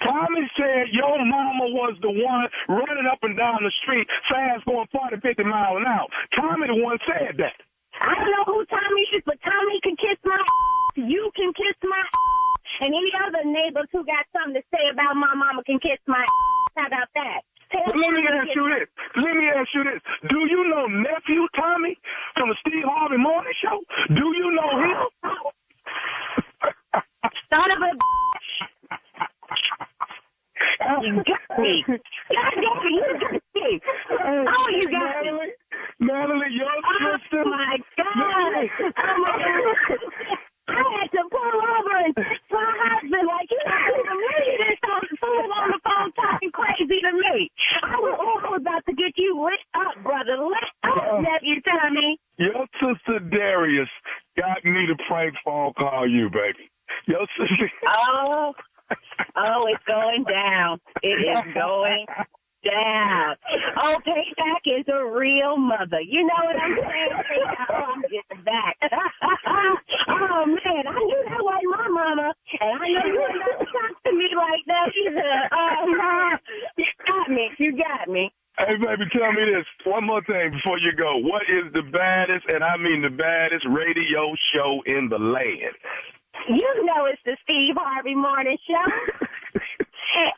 Tommy said your mama was the one running up and down the street fast, going 40, 50 miles an hour. Tommy the one said that. I don't know who Tommy is, but Tommy can kiss my You can kiss my and any other neighbors who got something to say about my mama can kiss my How about that? Let me ask you this. Do you know nephew Tommy? son of a You got me. God damn it, you got me. Oh, you got me. Natalie, your sister. Oh, my God. Oh, my God. I had to pull over and text my husband like, you don't even believe this fool on the phone talking crazy to me. I was about to get you lit up, brother. Lit up, nephew Tommy. Your sister Darius got me to prank phone call you, baby. Your sister. Oh, it's going down. It is going down. Oh, Payback is a real mother. You know what I'm saying? Oh, I'm getting back. Oh, man, I knew that wasn't my mama, and I know you ain't gonna talk to me like that either. You got me. You got me. Hey, baby, tell me this one more thing before you go. What is the baddest, and I mean the baddest, radio show in the land? You know it's the Steve Harvey Morning Show.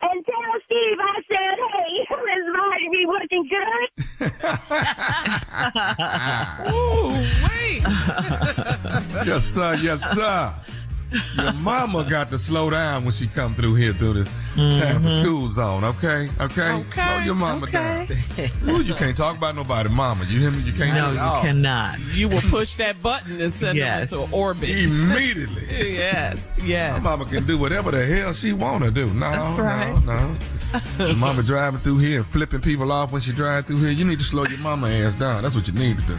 And tell Steve I said, hey, Miss Harvey be looking good. Ooh, wait. Yes, sir. Yes, sir. Your mama got to slow down when she come through here through the time for school zone, okay? Slow your mama down. Ooh, you can't talk about nobody, mama. You hear me? You can't. No, you cannot. You will push that button and send them into an orbit. Immediately. Yes. My mama can do whatever the hell she want to do. No, that's right. No. Your mama driving through here and flipping people off when she drive through here. You need to slow your mama ass down. That's what you need to do.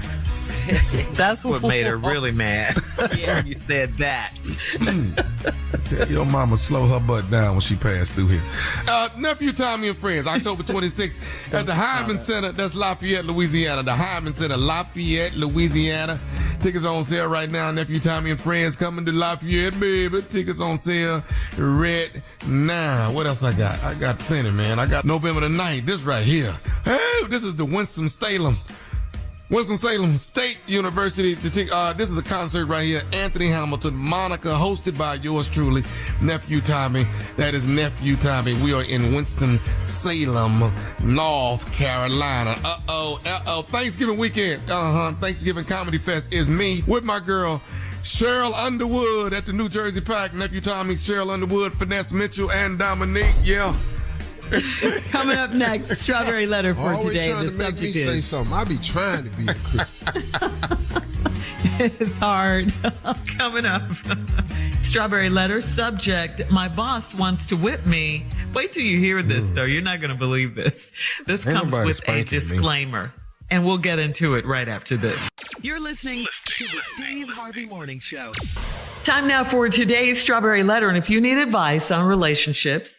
That's what made her really mad when you said that. Tell your mama slow her butt down when she passed through here. Nephew Tommy and Friends, October 26th at the Hyman Center. That's Lafayette, Louisiana. The Hyman Center, Lafayette, Louisiana. Tickets on sale right now. Nephew Tommy and Friends coming to Lafayette, baby. Tickets on sale right now. What else I got? I got plenty, man. I got November the 9th. This right here. Hey, this is the Winston-Salem State University. This is a concert right here. Anthony Hamilton, Monica, hosted by yours truly, Nephew Tommy. That is Nephew Tommy. We are in Winston-Salem, North Carolina. Thanksgiving weekend. Thanksgiving Comedy Fest is me with my girl, Cheryl Underwood at the New Jersey Pack. Nephew Tommy, Cheryl Underwood, Finesse Mitchell, and Dominique. Yeah. Coming up next, Strawberry Letter for Always today. trying The to make me subject say is. something. I be trying to be a Christian. It's hard. Coming up. Strawberry Letter. Subject, my boss wants to whip me. Wait till you hear this, though. You're not going to believe this. This comes with a disclaimer. And we'll get into it right after this. You're listening to the Steve Harvey Morning Show. Time now for today's Strawberry Letter. And if you need advice on relationships,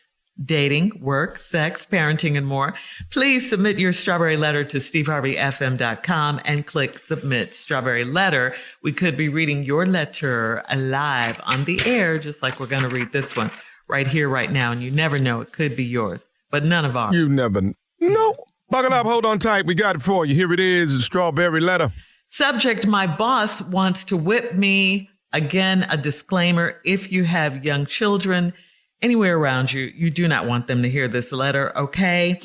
dating, work, sex, parenting, and more, please submit your Strawberry Letter to steveharveyfm.com and click Submit Strawberry Letter. We could be reading your letter live on the air, just like we're going to read this one right here, right now. And you never know, it could be yours, but none of ours. You never know. Buckle up, hold on tight. We got it for you. Here it is, Strawberry Letter. Subject, my boss wants to whip me. Again, a disclaimer, if you have young children anywhere around you, you do not want them to hear this letter, okay?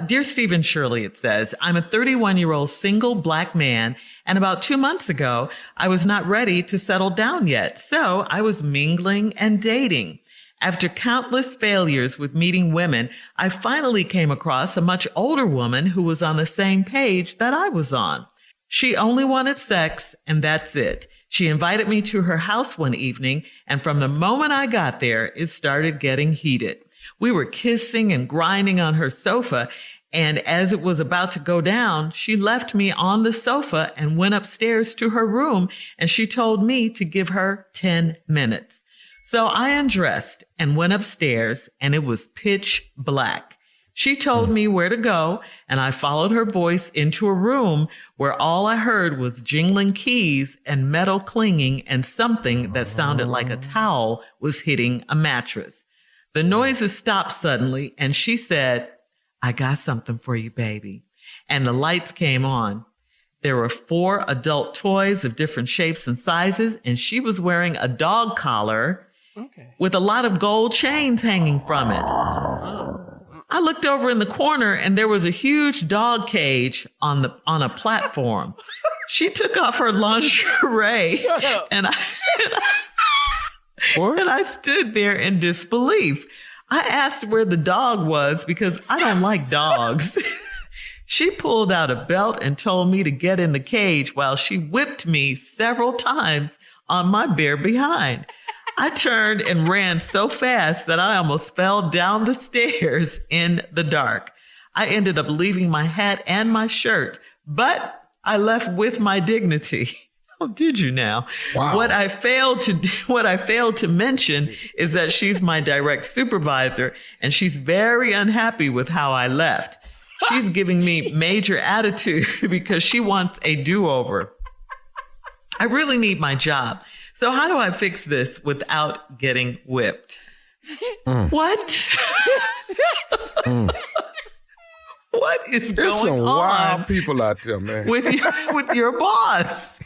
Dear Steve and Shirley, it says, I'm a 31-year-old single black man, and about 2 months ago, I was not ready to settle down yet, so I was mingling and dating. After countless failures with meeting women, I finally came across a much older woman who was on the same page that I was on. She only wanted sex, and that's it. She invited me to her house one evening, and from the moment I got there, it started getting heated. We were kissing and grinding on her sofa, and as it was about to go down, she left me on the sofa and went upstairs to her room, and she told me to give her 10 minutes. So I undressed and went upstairs, and it was pitch black. She told me where to go, and I followed her voice into a room where all I heard was jingling keys and metal clinging and something that sounded like a towel was hitting a mattress. The noises stopped suddenly, and she said, I got something for you, baby. And the lights came on. There were 4 adult toys of different shapes and sizes, and she was wearing a dog collar with a lot of gold chains hanging from it. I looked over in the corner and there was a huge dog cage on a platform. She took off her lingerie and And I stood there in disbelief. I asked where the dog was because I don't like dogs. She pulled out a belt and told me to get in the cage while she whipped me several times on my bare behind. I turned and ran so fast that I almost fell down the stairs in the dark. I ended up leaving my hat and my shirt, but I left with my dignity. Oh, did you now? Wow. What I failed to mention is that she's my direct supervisor and she's very unhappy with how I left. She's giving me major attitude because she wants a do-over. I really need my job. So how do I fix this without getting whipped? What? What is There's going some on wild people out there, man. with your boss?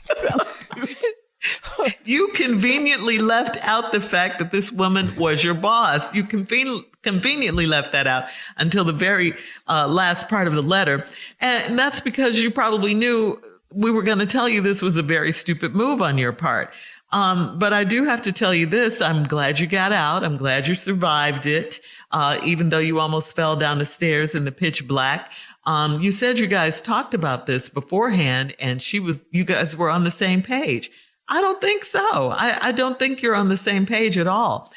You conveniently left out the fact that this woman was your boss. You conveniently left that out until the very last part of the letter. And that's because you probably knew we were going to tell you this was a very stupid move on your part. But I do have to tell you this. I'm glad you got out. I'm glad you survived it. Even though you almost fell down the stairs in the pitch black. You said you guys talked about this beforehand and you guys were on the same page. I don't think so. I don't think you're on the same page at all.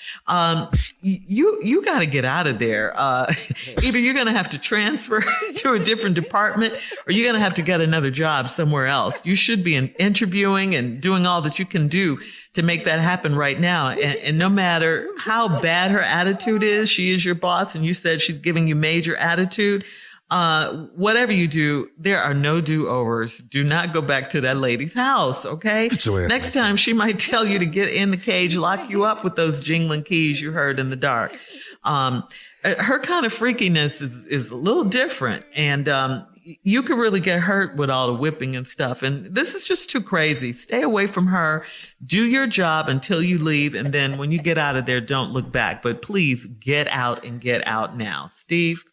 You got to get out of there. Either you're going to have to transfer to a different department or you're going to have to get another job somewhere else. You should be interviewing and doing all that you can do to make that happen right now. And no matter how bad her attitude is, she is your boss and you said she's giving you major attitude. Whatever you do, there are no do-overs. Do not go back to that lady's house, okay? Next time she might tell you to get in the cage, lock you up with those jingling keys you heard in the dark. Her kind of freakiness is a little different and, you could really get hurt with all the whipping and stuff. And this is just too crazy. Stay away from her. Do your job until you leave. And then when you get out of there, don't look back. But please get out and get out now. Steve?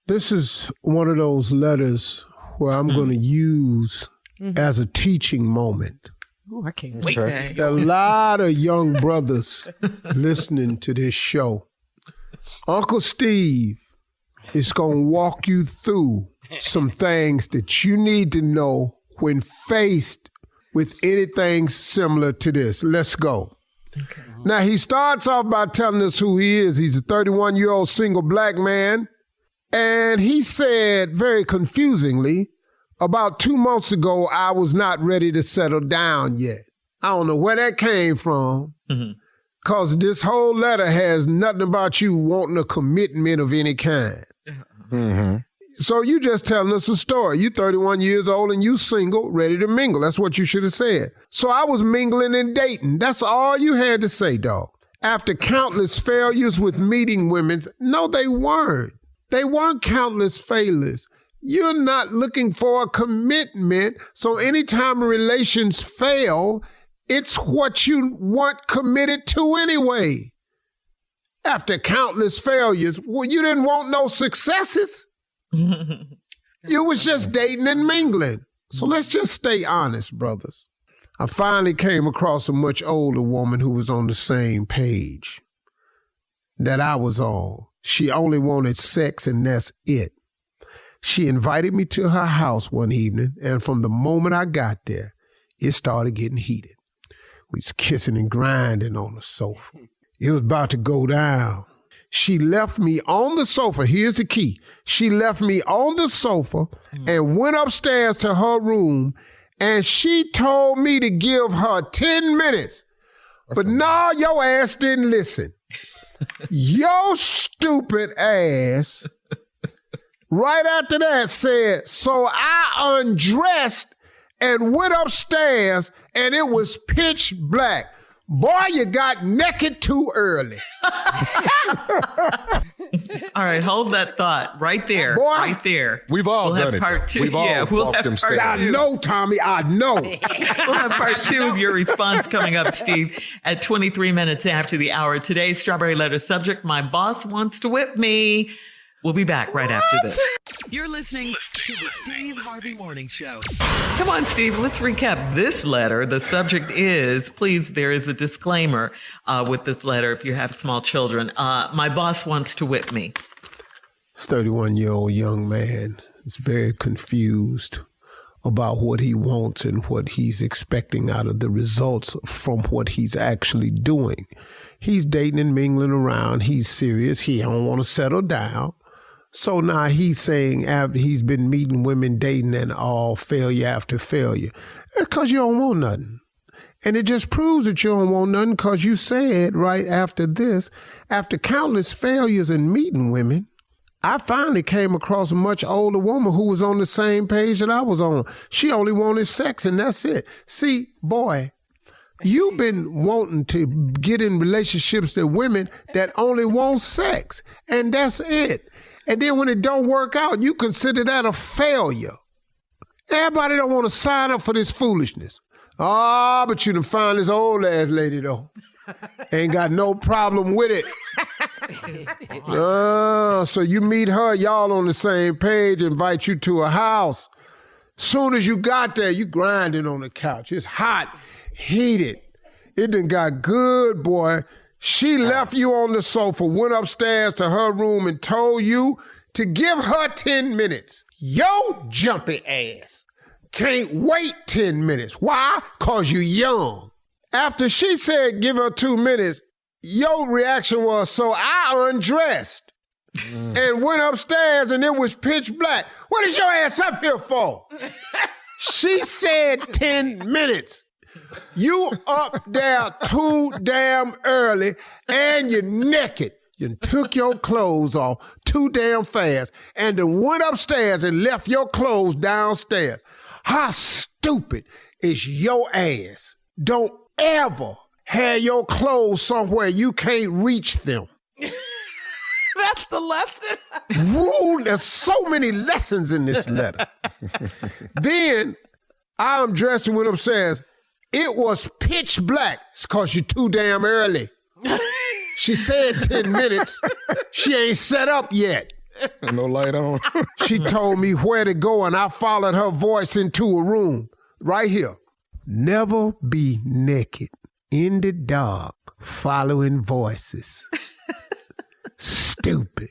This is one of those letters where I'm going to use as a teaching moment. Ooh, I can't wait. Okay. There are a lot of young brothers listening to this show. Uncle Steve is going to walk you through some things that you need to know when faced with anything similar to this. Let's go. Okay. Now, he starts off by telling us who he is. He's a 31-year-old single black man. And he said, very confusingly, about 2 months ago, I was not ready to settle down yet. I don't know where that came from, because this whole letter has nothing about you wanting a commitment of any kind. Mm-hmm. So you just telling us a story. You 31 years old and you single, ready to mingle. That's what you should have said. So I was mingling and dating. That's all you had to say, dog. After countless failures with meeting women, no, they weren't. They weren't countless failures. You're not looking for a commitment. So anytime relations fail, it's what you weren't committed to anyway. After countless failures, well, you didn't want no successes. You was just dating and mingling. So let's just stay honest, brothers. I finally came across a much older woman who was on the same page that I was on. She only wanted sex and that's it. She invited me to her house one evening, and from the moment I got there, it started getting heated. We was kissing and grinding on the sofa. It was about to go down. She left me on the sofa. Here's the key. She left me on the sofa and went upstairs to her room, and she told me to give her 10 minutes. But no, your ass didn't listen. Your stupid ass, right after that, said, so I undressed and went upstairs, and it was pitch black. Boy, you got naked too early. All right, hold that thought right there. Boy, right there. We'll done have it. Part two. We've all we'll walked have them part stairs. two. I know, Tommy, I know. We'll have part 2 of your response coming up, Steve, at 23 minutes after the hour. Today's Strawberry Letter subject, my boss wants to whip me. We'll be back right after this. You're listening to the Steve Harvey Morning Show. Come on, Steve, let's recap this letter. The subject is, please, there is a disclaimer with this letter if you have small children. My boss wants to whip me. This 31-year-old young man is very confused about what he wants and what he's expecting out of the results from what he's actually doing. He's dating and mingling around. He's serious. He don't want to settle down. So now he's saying after he's been meeting women, dating, and all failure after failure. That's because you don't want nothing. And it just proves that you don't want nothing because you said right after this, after countless failures in meeting women, I finally came across a much older woman who was on the same page that I was on. She only wanted sex, and that's it. See, boy, you've been wanting to get in relationships with women that only want sex, and that's it. And then when it don't work out, you consider that a failure. Everybody don't want to sign up for this foolishness. But you done find this old ass lady, though. Ain't got no problem with it. So you meet her, y'all on the same page, invite you to a house. Soon as you got there, you grinding on the couch. It's hot, heated. It done got good, boy. She left you on the sofa, went upstairs to her room and told you to give her 10 minutes. Yo jumpy ass can't wait 10 minutes. Why? Because you young. After she said give her 2 minutes, your reaction was, so I undressed and went upstairs and it was pitch black. What is your ass up here for? She said 10 minutes. You up there too damn early and you're naked. You took your clothes off too damn fast and then went upstairs and left your clothes downstairs. How stupid is your ass? Don't ever have your clothes somewhere you can't reach them. That's the lesson. Ooh, there's so many lessons in this letter. Then I undressed and went upstairs. It was pitch black. It's because you're too damn early. She said 10 minutes. She ain't set up yet. No light on. She told me where to go, and I followed her voice into a room. Right here. Never be naked in the dark following voices. Stupid.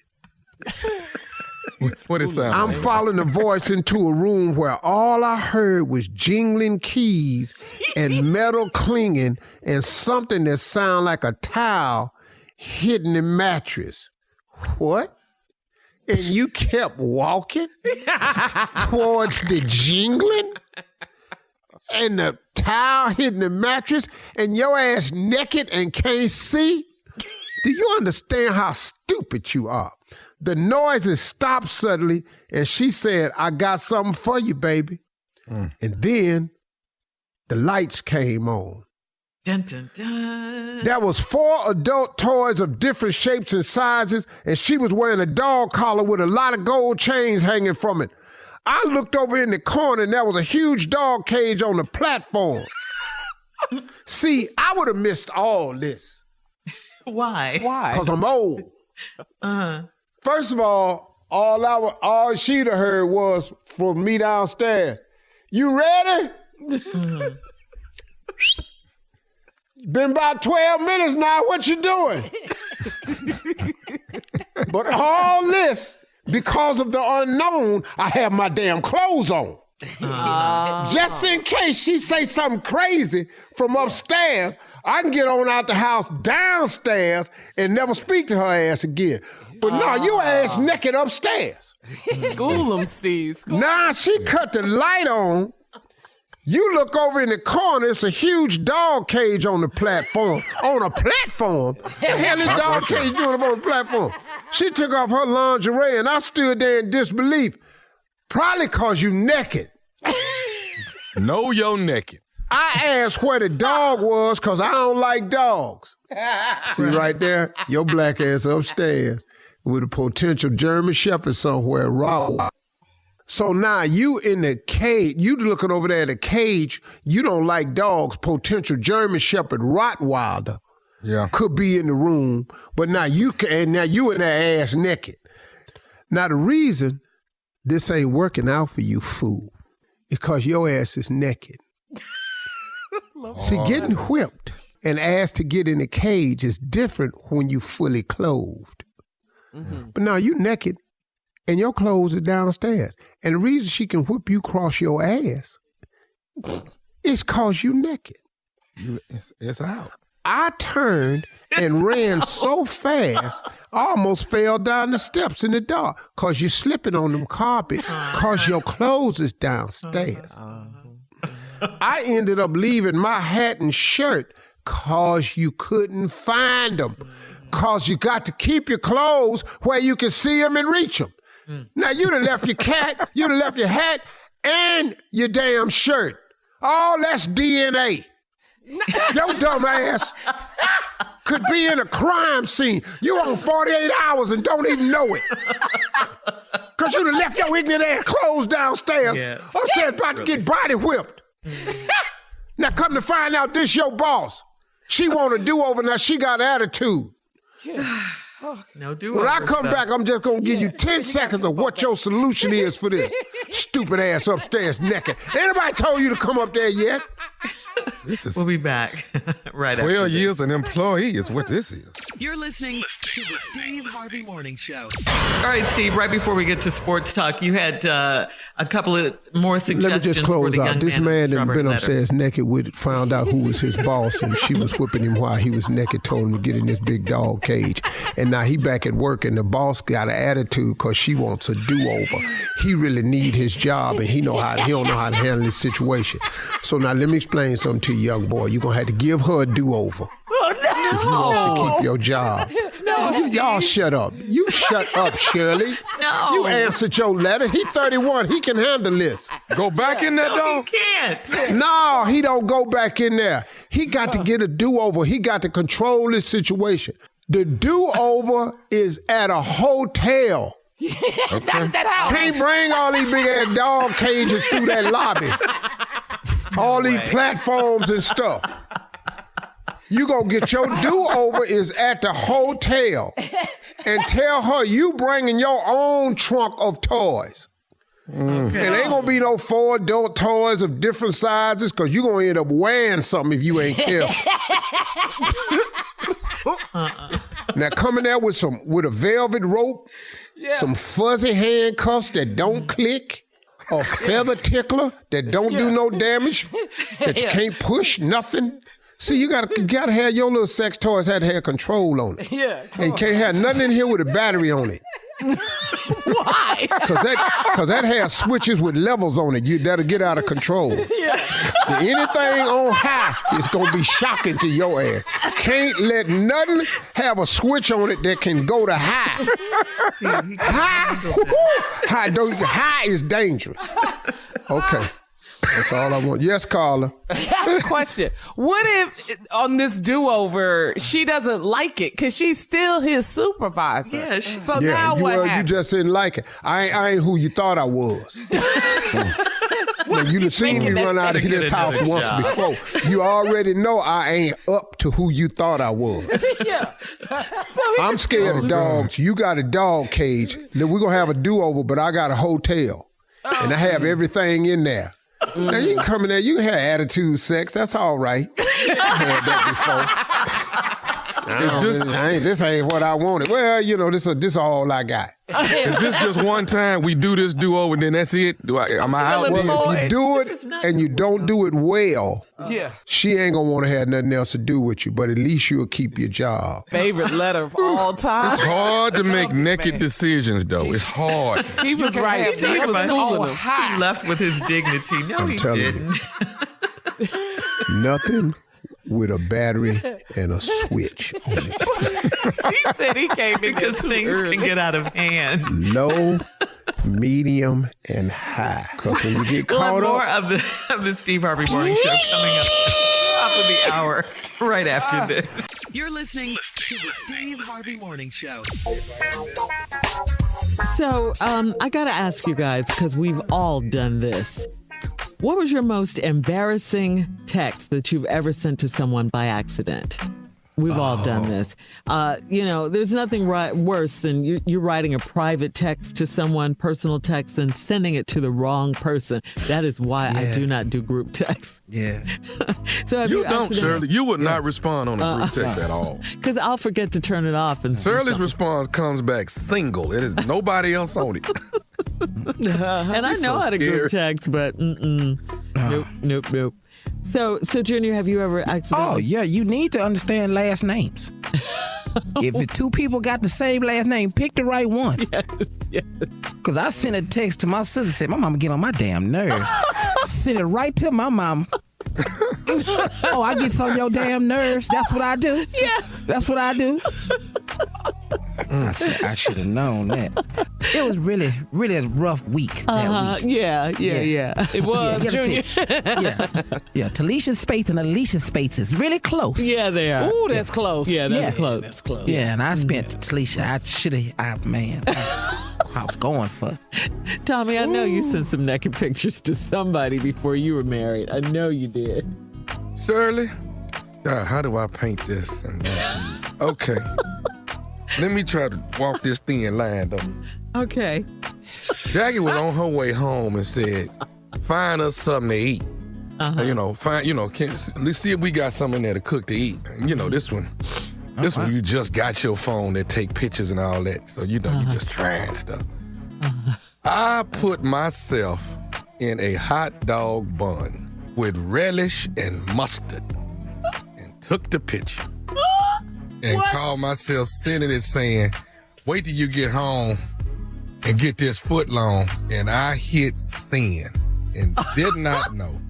What it sound I'm like? following the voice into a room where all I heard was jingling keys and metal clinging and something that sounded like a towel hitting the mattress. What? And you kept walking towards the jingling and the towel hitting the mattress and your ass naked and can't see? Do you understand how stupid you are? The noises stopped suddenly, and she said, I got something for you, baby. And then the lights came on. Dun, dun, dun. There was 4 adult toys of different shapes and sizes, and she was wearing a dog collar with a lot of gold chains hanging from it. I looked over in the corner, and there was a huge dog cage on the platform. See, I would have missed all this. Why? Because I'm old. First of all she'd have heard was from me downstairs. You ready? Been about 12 minutes now. What you doing? But all this, because of the unknown, I have my damn clothes on. Just in case she say something crazy from upstairs, I can get on out the house downstairs and never speak to her ass again. But no, your ass naked upstairs. School them, Steve. Nah, she cut the light on. You look over in the corner, it's a huge dog cage on the platform. On a platform? What the hell is dog cage doing up on the platform? She took off her lingerie and I stood there in disbelief. Probably because you naked. No, you're naked. I asked where the dog was because I don't like dogs. See right there? Your black ass upstairs with a potential German Shepherd somewhere, raw. So now you in the cage, you looking over there at the cage, you don't like dogs, potential German Shepherd Rottweiler could be in the room, but now you in that ass naked. Now, the reason this ain't working out for you, fool, is because your ass is naked. See, getting whipped and asked to get in a cage is different when you fully clothed. Mm-hmm. But now you naked and your clothes are downstairs. And the reason she can whip you across your ass is because you naked. It's out. I turned and ran so fast, I almost fell down the steps in the dark because you're slipping on them carpet because your clothes is downstairs. I ended up leaving my hat and shirt because you couldn't find them. Because you got to keep your clothes where you can see them and reach them. Now, you done left your cat, you done left your hat and your damn shirt. All that's DNA. Your dumb ass could be in a crime scene. You on 48 hours and don't even know it. Because you done left your ignorant ass clothes downstairs. Upstairs about to get body whipped. Now come to find out this your boss. She want a do-over, now she got attitude. No do-over. When I come back, I'm just going to give you 10 seconds of what your solution is for this. Stupid ass upstairs naked. Anybody told you to come up there yet? We'll be back right after 12 years an employee is what this is. You're listening to the Steve Harvey Morning Show. All right, Steve, right before we get to sports talk, you had a couple of more suggestions. Let me just close out. This man that been letter. upstairs naked with found out who was his boss, and she was whipping him while he was naked, told him to get in this big dog cage. And now he back at work, and the boss got an attitude because she wants a do-over. He really need his job, and he don't know how to handle this situation. So now let me explain something to you, young boy. You're going to have to give her a do-over. Oh, no. If you want to keep your job. No. Y'all shut up. You shut up, Shirley. No. You answered your letter. He 31. He can handle this. Go back in there, though. He can't. No, he don't go back in there. He got to get a do-over. He got to control this situation. The do-over is at a hotel. Okay. Can't bring all these big ass dog cages through that lobby. All these platforms and stuff. You gonna get your do-over is at the hotel. And tell her you bringing your own trunk of toys. And ain't gonna be no 4 adult toys of different sizes because you're gonna end up wearing something if you ain't careful. Now coming there with a velvet rope, some fuzzy handcuffs that don't click, a feather tickler that don't do no damage, that you can't push nothing. See, you gotta have your little sex toys have to have control on it. Yeah. And you can't have nothing in here with a battery on it. Why? Because that has switches with levels on it. That'll get out of control. Anything on high is going to be shocking to your ass. Can't let nothing have a switch on it that can go to high. High is dangerous. Okay. That's all I want. Yes, Carla. I have a question. What if on this do-over, she doesn't like it because she's still his supervisor? Yeah, so now what you happens? just didn't like it. I ain't who you thought I was. Now, you done seen me run out of this house once before. You already know I ain't up to who you thought I was. I'm scared of dogs. You got a dog cage. Then we're going to have a do-over, but I got a hotel. And I have everything in there. Now you can come in there, you can have attitude sex, that's all right. I had that before. This ain't what I wanted. Well, this all I got. Is this just one time we do this do-over, then that's it? Am I out? Well, if you do it and you don't do it well, she ain't gonna want to have nothing else to do with you, but at least you'll keep your job. Favorite letter of all time. It's hard to make naked decisions, though. It's hard. He was right. Steve was schooling him. He left with his dignity. No, I'm telling didn't. you. Nothing with a battery and a switch on it. He said he came in because things can get out of hand. Low, medium, and high. Because when you get caught more up... of the Steve Harvey Morning Show coming up top of the hour right after this. You're listening to the Steve Harvey Morning Show. So, I got to ask you guys, because we've all done this. What was your most embarrassing text that you've ever sent to someone by accident? We've all done this. There's nothing worse than you're writing a private text to someone, personal text, and sending it to the wrong person. That is why I do not do group texts. Yeah. So you don't, Shirley. You would not respond on a group text at all. Because I'll forget to turn it off. And Shirley's response comes back single. It is nobody else on it. And I know how to group text, but nope. So Junior, have you ever accidentally? Oh, yeah, you need to understand last names. If two people got the same last name, pick the right one. Yes. Because I sent a text to my sister, said, my mama get on my damn nerves. Sent it right to my mama. Oh, I get on your damn nerves. That's what I do? Yes. That's what I do? I should have known that. It was really, really a rough week that week. Yeah. It was, Junior. Yeah. Talisha Spates and Alicia Spates is really close. Yeah, they are. Ooh, that's close. Yeah, that's close. That's close. Yeah, and I spent Talisha. I should have, I was going for. Tommy, I know you sent some naked pictures to somebody before you were married. I know you did. Shirley, God, how do I paint this? Okay. Let me try to walk this thin line, though. Okay. Jackie was on her way home and said, find us something to eat. Let's see if we got something in there to cook to eat. And, this one, you just got your phone that take pictures and all that. So, you just trying stuff. I put myself in a hot dog bun with relish and mustard and took the picture. And called myself sending it saying, wait till you get home and get this foot long. And I hit send and did not know.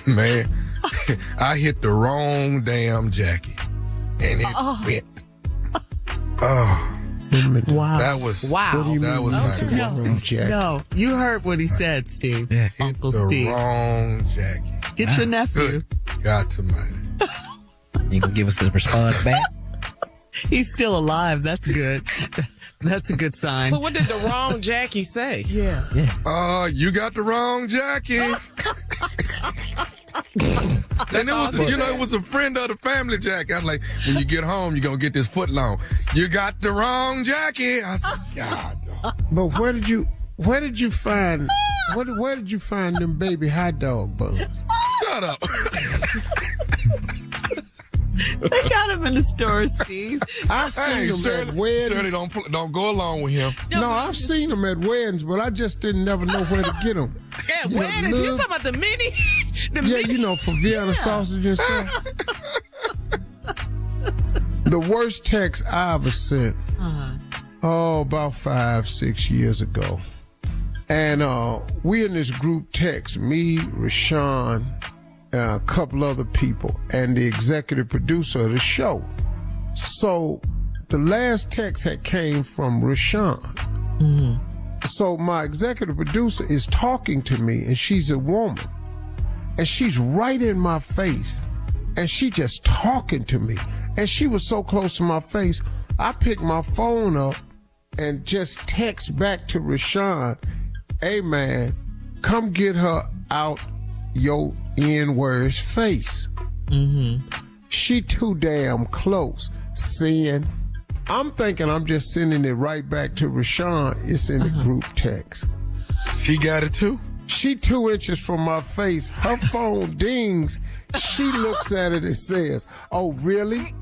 Man, I hit the wrong damn Jackie. And it went. Oh. Wow. That was What do you that mean was not good. wrong, Jackie? No, you heard what he said, Steve. Yeah. Uncle the Steve. wrong Jackie. Get your nephew. Good God to mighty. You can give us the response back? He's still alive. That's good. That's a good sign. So what did the wrong Jackie say? Yeah. You got the wrong Jackie. And it was a friend of the family, Jackie. I was like, when you get home, you're going to get this foot long. You got the wrong Jackie. I said, God. But where did you find them baby hot dog buns? Shut up. They got him in the store, Steve. I've seen them at weddings. Shirley, don't go along with him. No, I've seen them at weddings, but I just didn't never know where to get them. At weddings? You talking about the mini? For Vienna sausage and stuff. The worst text I ever sent, about 5-6 years ago. And we in this group text, me, Rashawn, a couple other people, and the executive producer of the show. So the last text had came from Rashawn. Mm-hmm. So my executive producer is talking to me, and she's a woman. And she's right in my face. And she just talking to me. And she was so close to my face, I picked my phone up and just text back to Rashawn, hey man, come get her out your N-word's face. Mm-hmm. She too damn close. Seeing, I'm thinking I'm just sending it right back to Rashawn. It's in the group text. He got it too? She 2 inches from my face. Her phone dings. She looks at it and says, oh, really?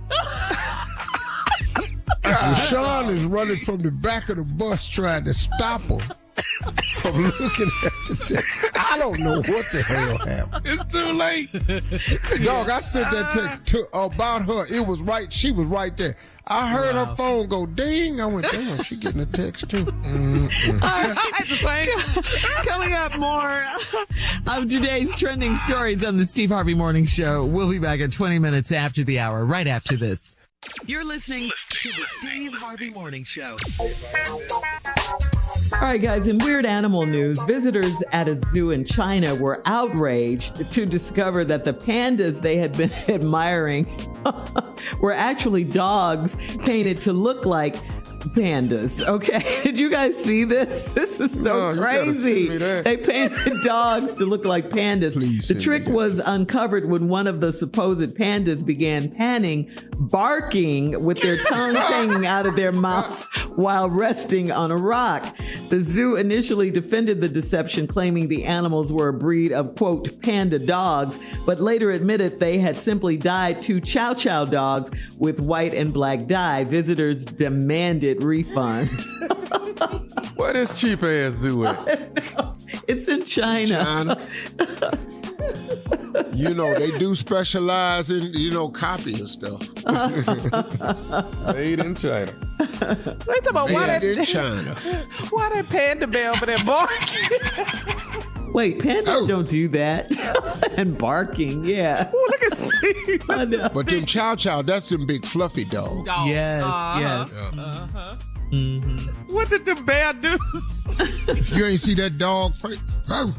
Rashawn is running from the back of the bus trying to stop her from looking at the text. I don't know what the hell happened. It's too late. Dog, I sent that text about her. It was right. She was right there. I heard her phone go ding. I went, damn, she getting a text too. Coming up, more of today's trending stories on the Steve Harvey Morning Show. We'll be back at 20 minutes after the hour, right after this. You're listening to the Steve Harvey Morning Show. All right, guys, in weird animal news, visitors at a zoo in China were outraged to discover that the pandas they had been admiring were actually dogs painted to look like pandas. Okay, did you guys see this? This was so crazy. They painted dogs to look like pandas. The trick was uncovered when one of the supposed pandas began panning, barking with their tongues hanging out of their mouths while resting on a rock. The zoo initially defended the deception, claiming the animals were a breed of, quote, panda dogs, but later admitted they had simply dyed two chow chow dogs with white and black dye. Visitors demanded refunds. Where this cheap ass zoo at? It's in China. You know, they do specialize in, copying stuff. Made in China. They talking about Made in China. Why that panda bear over there barking? Wait, pandas don't do that. And barking, yeah. Oh, look at Steve. I know. But them chow chow, that's them big fluffy dogs. Yes, yes. Mm-hmm. What did the bear do? You ain't see that dog face? Oh.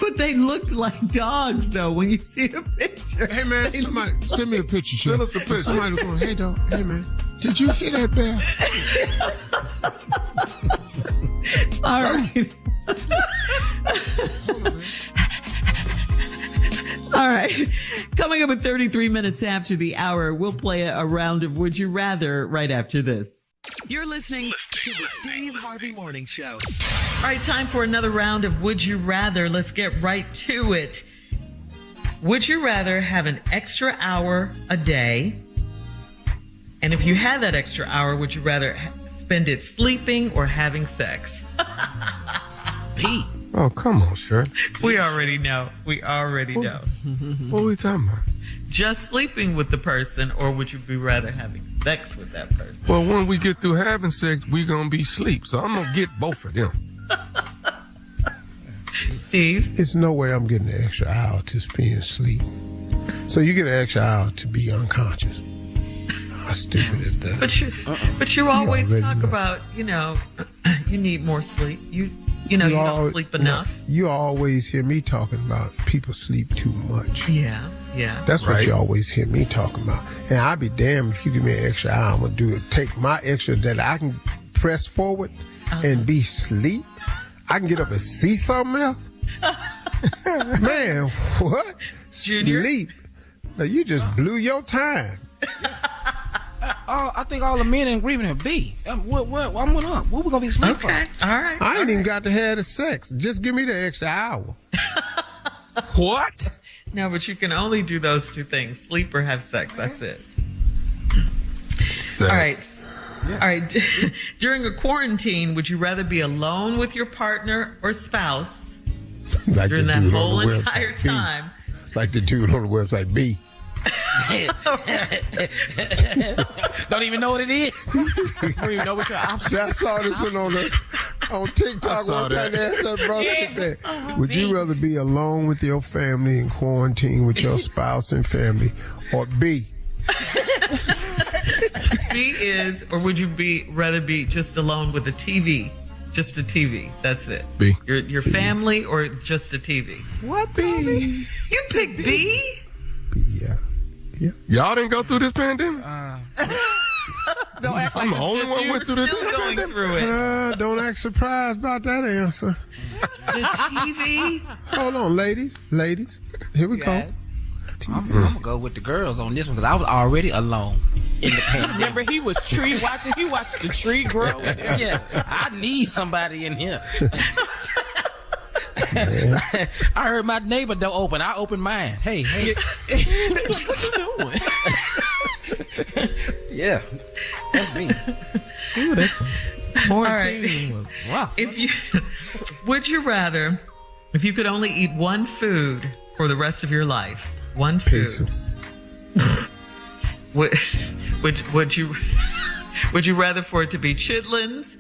But they looked like dogs, though, when you see the picture. Hey, man, somebody send me a picture. Send us the picture. Somebody was going, hey, dog, hey, man, did you hear that bear? All right. All right. Coming up at 33 minutes after the hour, we'll play a round of Would You Rather right after this. You're listening to the Steve Harvey Morning Show. All right, time for another round of Would You Rather. Let's get right to it. Would you rather have an extra hour a day? And if you had that extra hour, would you rather spend it sleeping or having sex? Pete. Oh, come on, Shirley. We already know. We already know. What are we talking about? Just sleeping with the person, or would you be rather having sex with that person? Well, when we get through having sex, we're going to be asleep. So I'm going to get both of them. Steve? It's no way I'm getting an extra hour to spend sleep. So you get an extra hour to be unconscious. How stupid is that? But you always talk about, you need more sleep. You don't sleep enough. You always hear me talking about people sleep too much. Yeah. That's what you always hear me talking about. And I'd be damned if you give me an extra hour. I'm going to do it. Take my extra that I can press forward and be sleep. I can get up and see something else. Man, what? Junior? Sleep. Now, you just blew your time. I think all the men in agreement are B. What up? What we gonna be sleeping for? All right. I ain't even got to have the sex. Just give me the extra hour. What? No, but you can only do those two things: sleep or have sex. That's it. Sex. All right. Yeah. All right. During a quarantine, would you rather be alone with your partner or spouse Like during the that dude whole on the entire website, time? Like the dude on the website B. Don't even know what it is. Don't even know what your options. I saw this one on TikTok one time. They asked that brother and said, would you rather be alone with your family in quarantine with your spouse and family, or B? B is, or would you rather be just alone with a TV? Just a TV. That's it. B. Your family or just a TV? What, B? You pick B? B, yeah. Y'all didn't go through this pandemic? Don't act I'm like the only one went through this. Still going through it. Don't act surprised about that answer. The TV? Hold on, ladies. Here we go. I'm gonna go with the girls on this one because I was already alone in the pandemic. Remember, he was tree watching. He watched the tree grow. Yeah, I need somebody in here. I heard my neighbor door open. I opened mine. Hey. What you doing? Yeah, that's me. All right. Wow. Would you rather, if you could only eat one food for the rest of your life, one food, Pizza. would you rather for it to be chitlins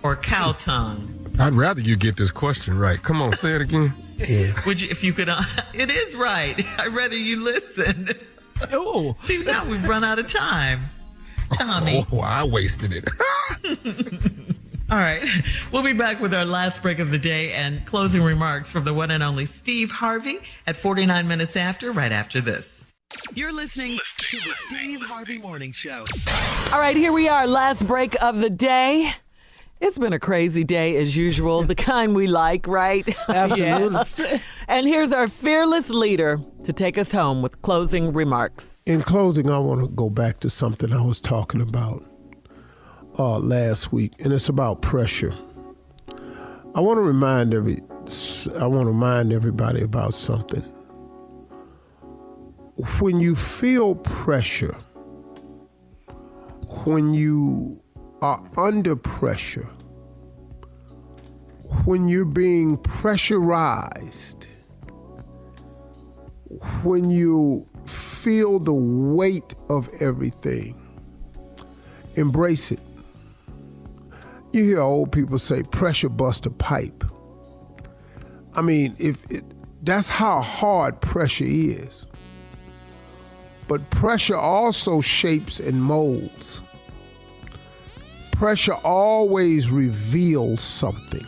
or cow tongue? I'd rather you get this question right. Come on, say it again. Yeah. Would you, if you could? It is right. I'd rather you listen. Oh, See, now we've run out of time. Tommy. Oh, I wasted it. All right. We'll be back with our last break of the day and closing remarks from the one and only Steve Harvey at 49 minutes after, right after this. You're listening to the Steve Harvey Morning Show. All right, here we are, last break of the day. It's been a crazy day as usual, the kind we like, right? Absolutely. And here's our fearless leader to take us home with closing remarks. In closing, I want to go back to something I was talking about last week, and it's about pressure. I want to remind everybody about something. When you feel pressure, when you are under pressure, when you're being pressurized, when you feel the weight of everything, embrace it. You hear old people say, pressure bust a pipe. I mean, that's how hard pressure is. But pressure also shapes and molds. Pressure always reveals something.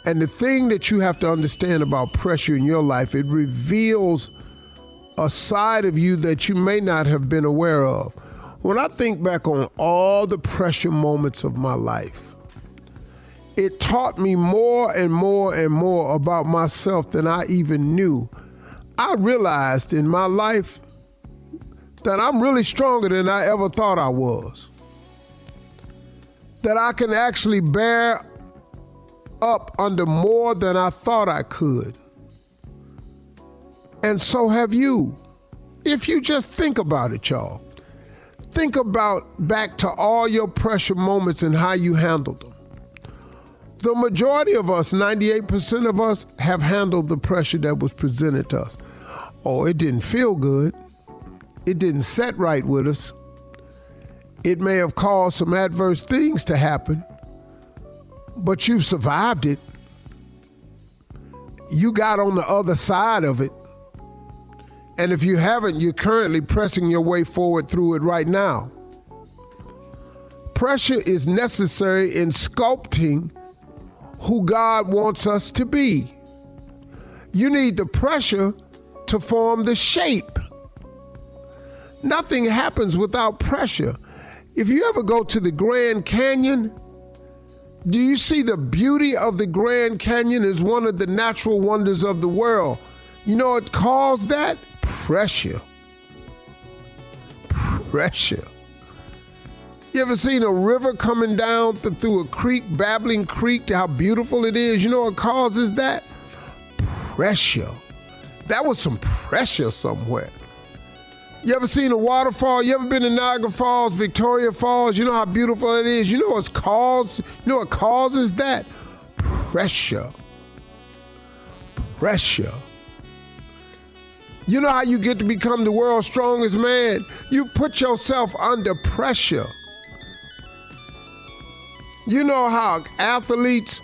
And the thing that you have to understand about pressure in your life, it reveals a side of you that you may not have been aware of. When I think back on all the pressure moments of my life, it taught me more and more and more about myself than I even knew. I realized in my life that I'm really stronger than I ever thought I was. That I can actually bear up under more than I thought I could. And so have you. If you just think about it, y'all. Think about back to all your pressure moments and how you handled them. The majority of us, 98% of us, have handled the pressure that was presented to us. Oh, it didn't feel good. It didn't set right with us. It may have caused some adverse things to happen, but you've survived it. You got on the other side of it. And if you haven't, you're currently pressing your way forward through it right now. Pressure is necessary in sculpting who God wants us to be. You need the pressure to form the shape. Nothing happens without pressure. If you ever go to the Grand Canyon, do you see the beauty of the Grand Canyon is one of the natural wonders of the world? You know what caused that? Pressure. Pressure. You ever seen a river coming down through a creek, babbling creek, how beautiful it is? You know what causes that? Pressure. That was some pressure somewhere. You ever seen a waterfall? You ever been to Niagara Falls, Victoria Falls? You know how beautiful it is? You know what's caused? You know what causes that? Pressure. Pressure. You know how you get to become the world's strongest man? You put yourself under pressure. You know how athletes,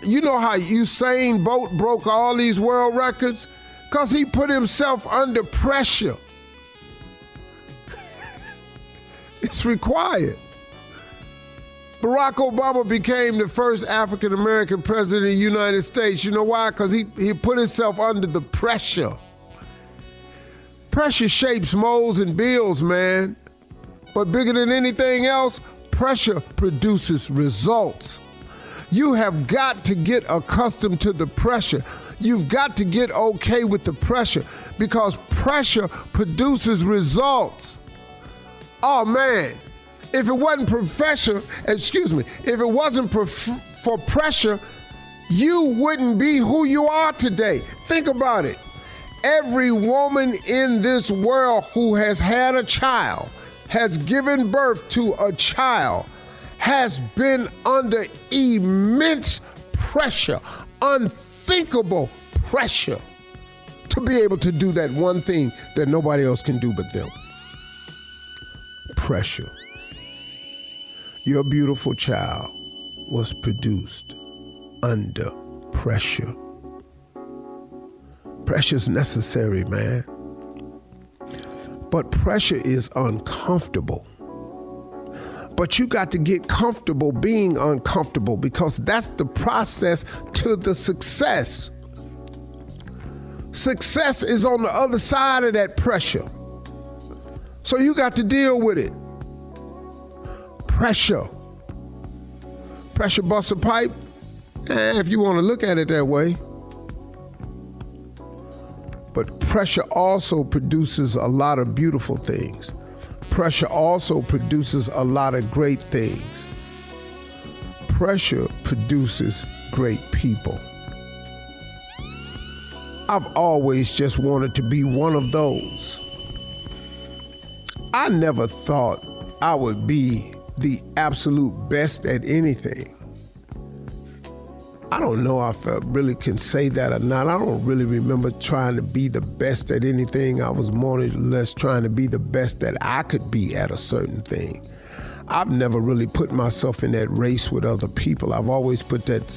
you know how Usain Bolt broke all these world records? Because he put himself under pressure. It's required. Barack Obama became the first African-American president of the United States. You know why? Because he put himself under the pressure. Pressure shapes, molds, and builds, man. But bigger than anything else, pressure produces results. You have got to get accustomed to the pressure. You've got to get okay with the pressure because pressure produces results. Oh man, if it wasn't for pressure, you wouldn't be who you are today. Think about it. Every woman in this world who has had a child, has given birth to a child, has been under immense pressure, unthinkable pressure to be able to do that one thing that nobody else can do but them. Pressure. Your beautiful child was produced under pressure. Pressure's necessary, man. But pressure is uncomfortable. But you got to get comfortable being uncomfortable, because that's the process to the success. Success is on the other side of that pressure. So you got to deal with it. Pressure. Pressure busts a pipe, if you want to look at it that way. But pressure also produces a lot of beautiful things. Pressure also produces a lot of great things. Pressure produces great people. I've always just wanted to be one of those. I never thought I would be the absolute best at anything. I don't know if I really can say that or not. I don't really remember trying to be the best at anything. I was more or less trying to be the best that I could be at a certain thing. I've never really put myself in that race with other people. I've always put that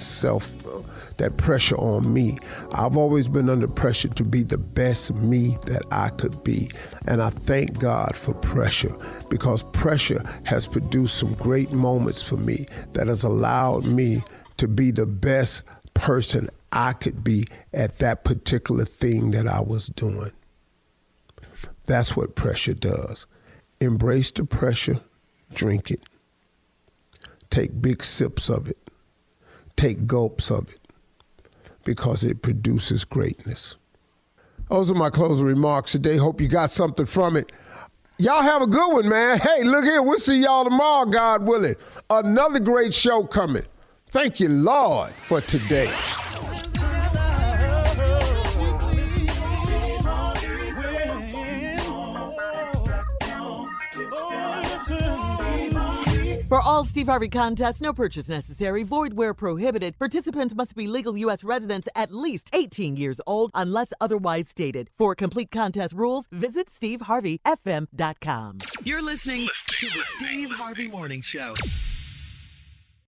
pressure on me. I've always been under pressure to be the best me that I could be. And I thank God for pressure, because pressure has produced some great moments for me that has allowed me to be the best person I could be at that particular thing that I was doing. That's what pressure does. Embrace the pressure, drink it. Take big sips of it. Take gulps of it, because it produces greatness. Those are my closing remarks today. Hope you got something from it. Y'all have a good one, man. Hey, look here. We'll see y'all tomorrow, God willing. Another great show coming. Thank you, Lord, for today. For all Steve Harvey contests, no purchase necessary, void where prohibited. Participants must be legal U.S. residents at least 18 years old unless otherwise stated. For complete contest rules, visit SteveHarveyFM.com. You're listening to the Steve Harvey Morning Show.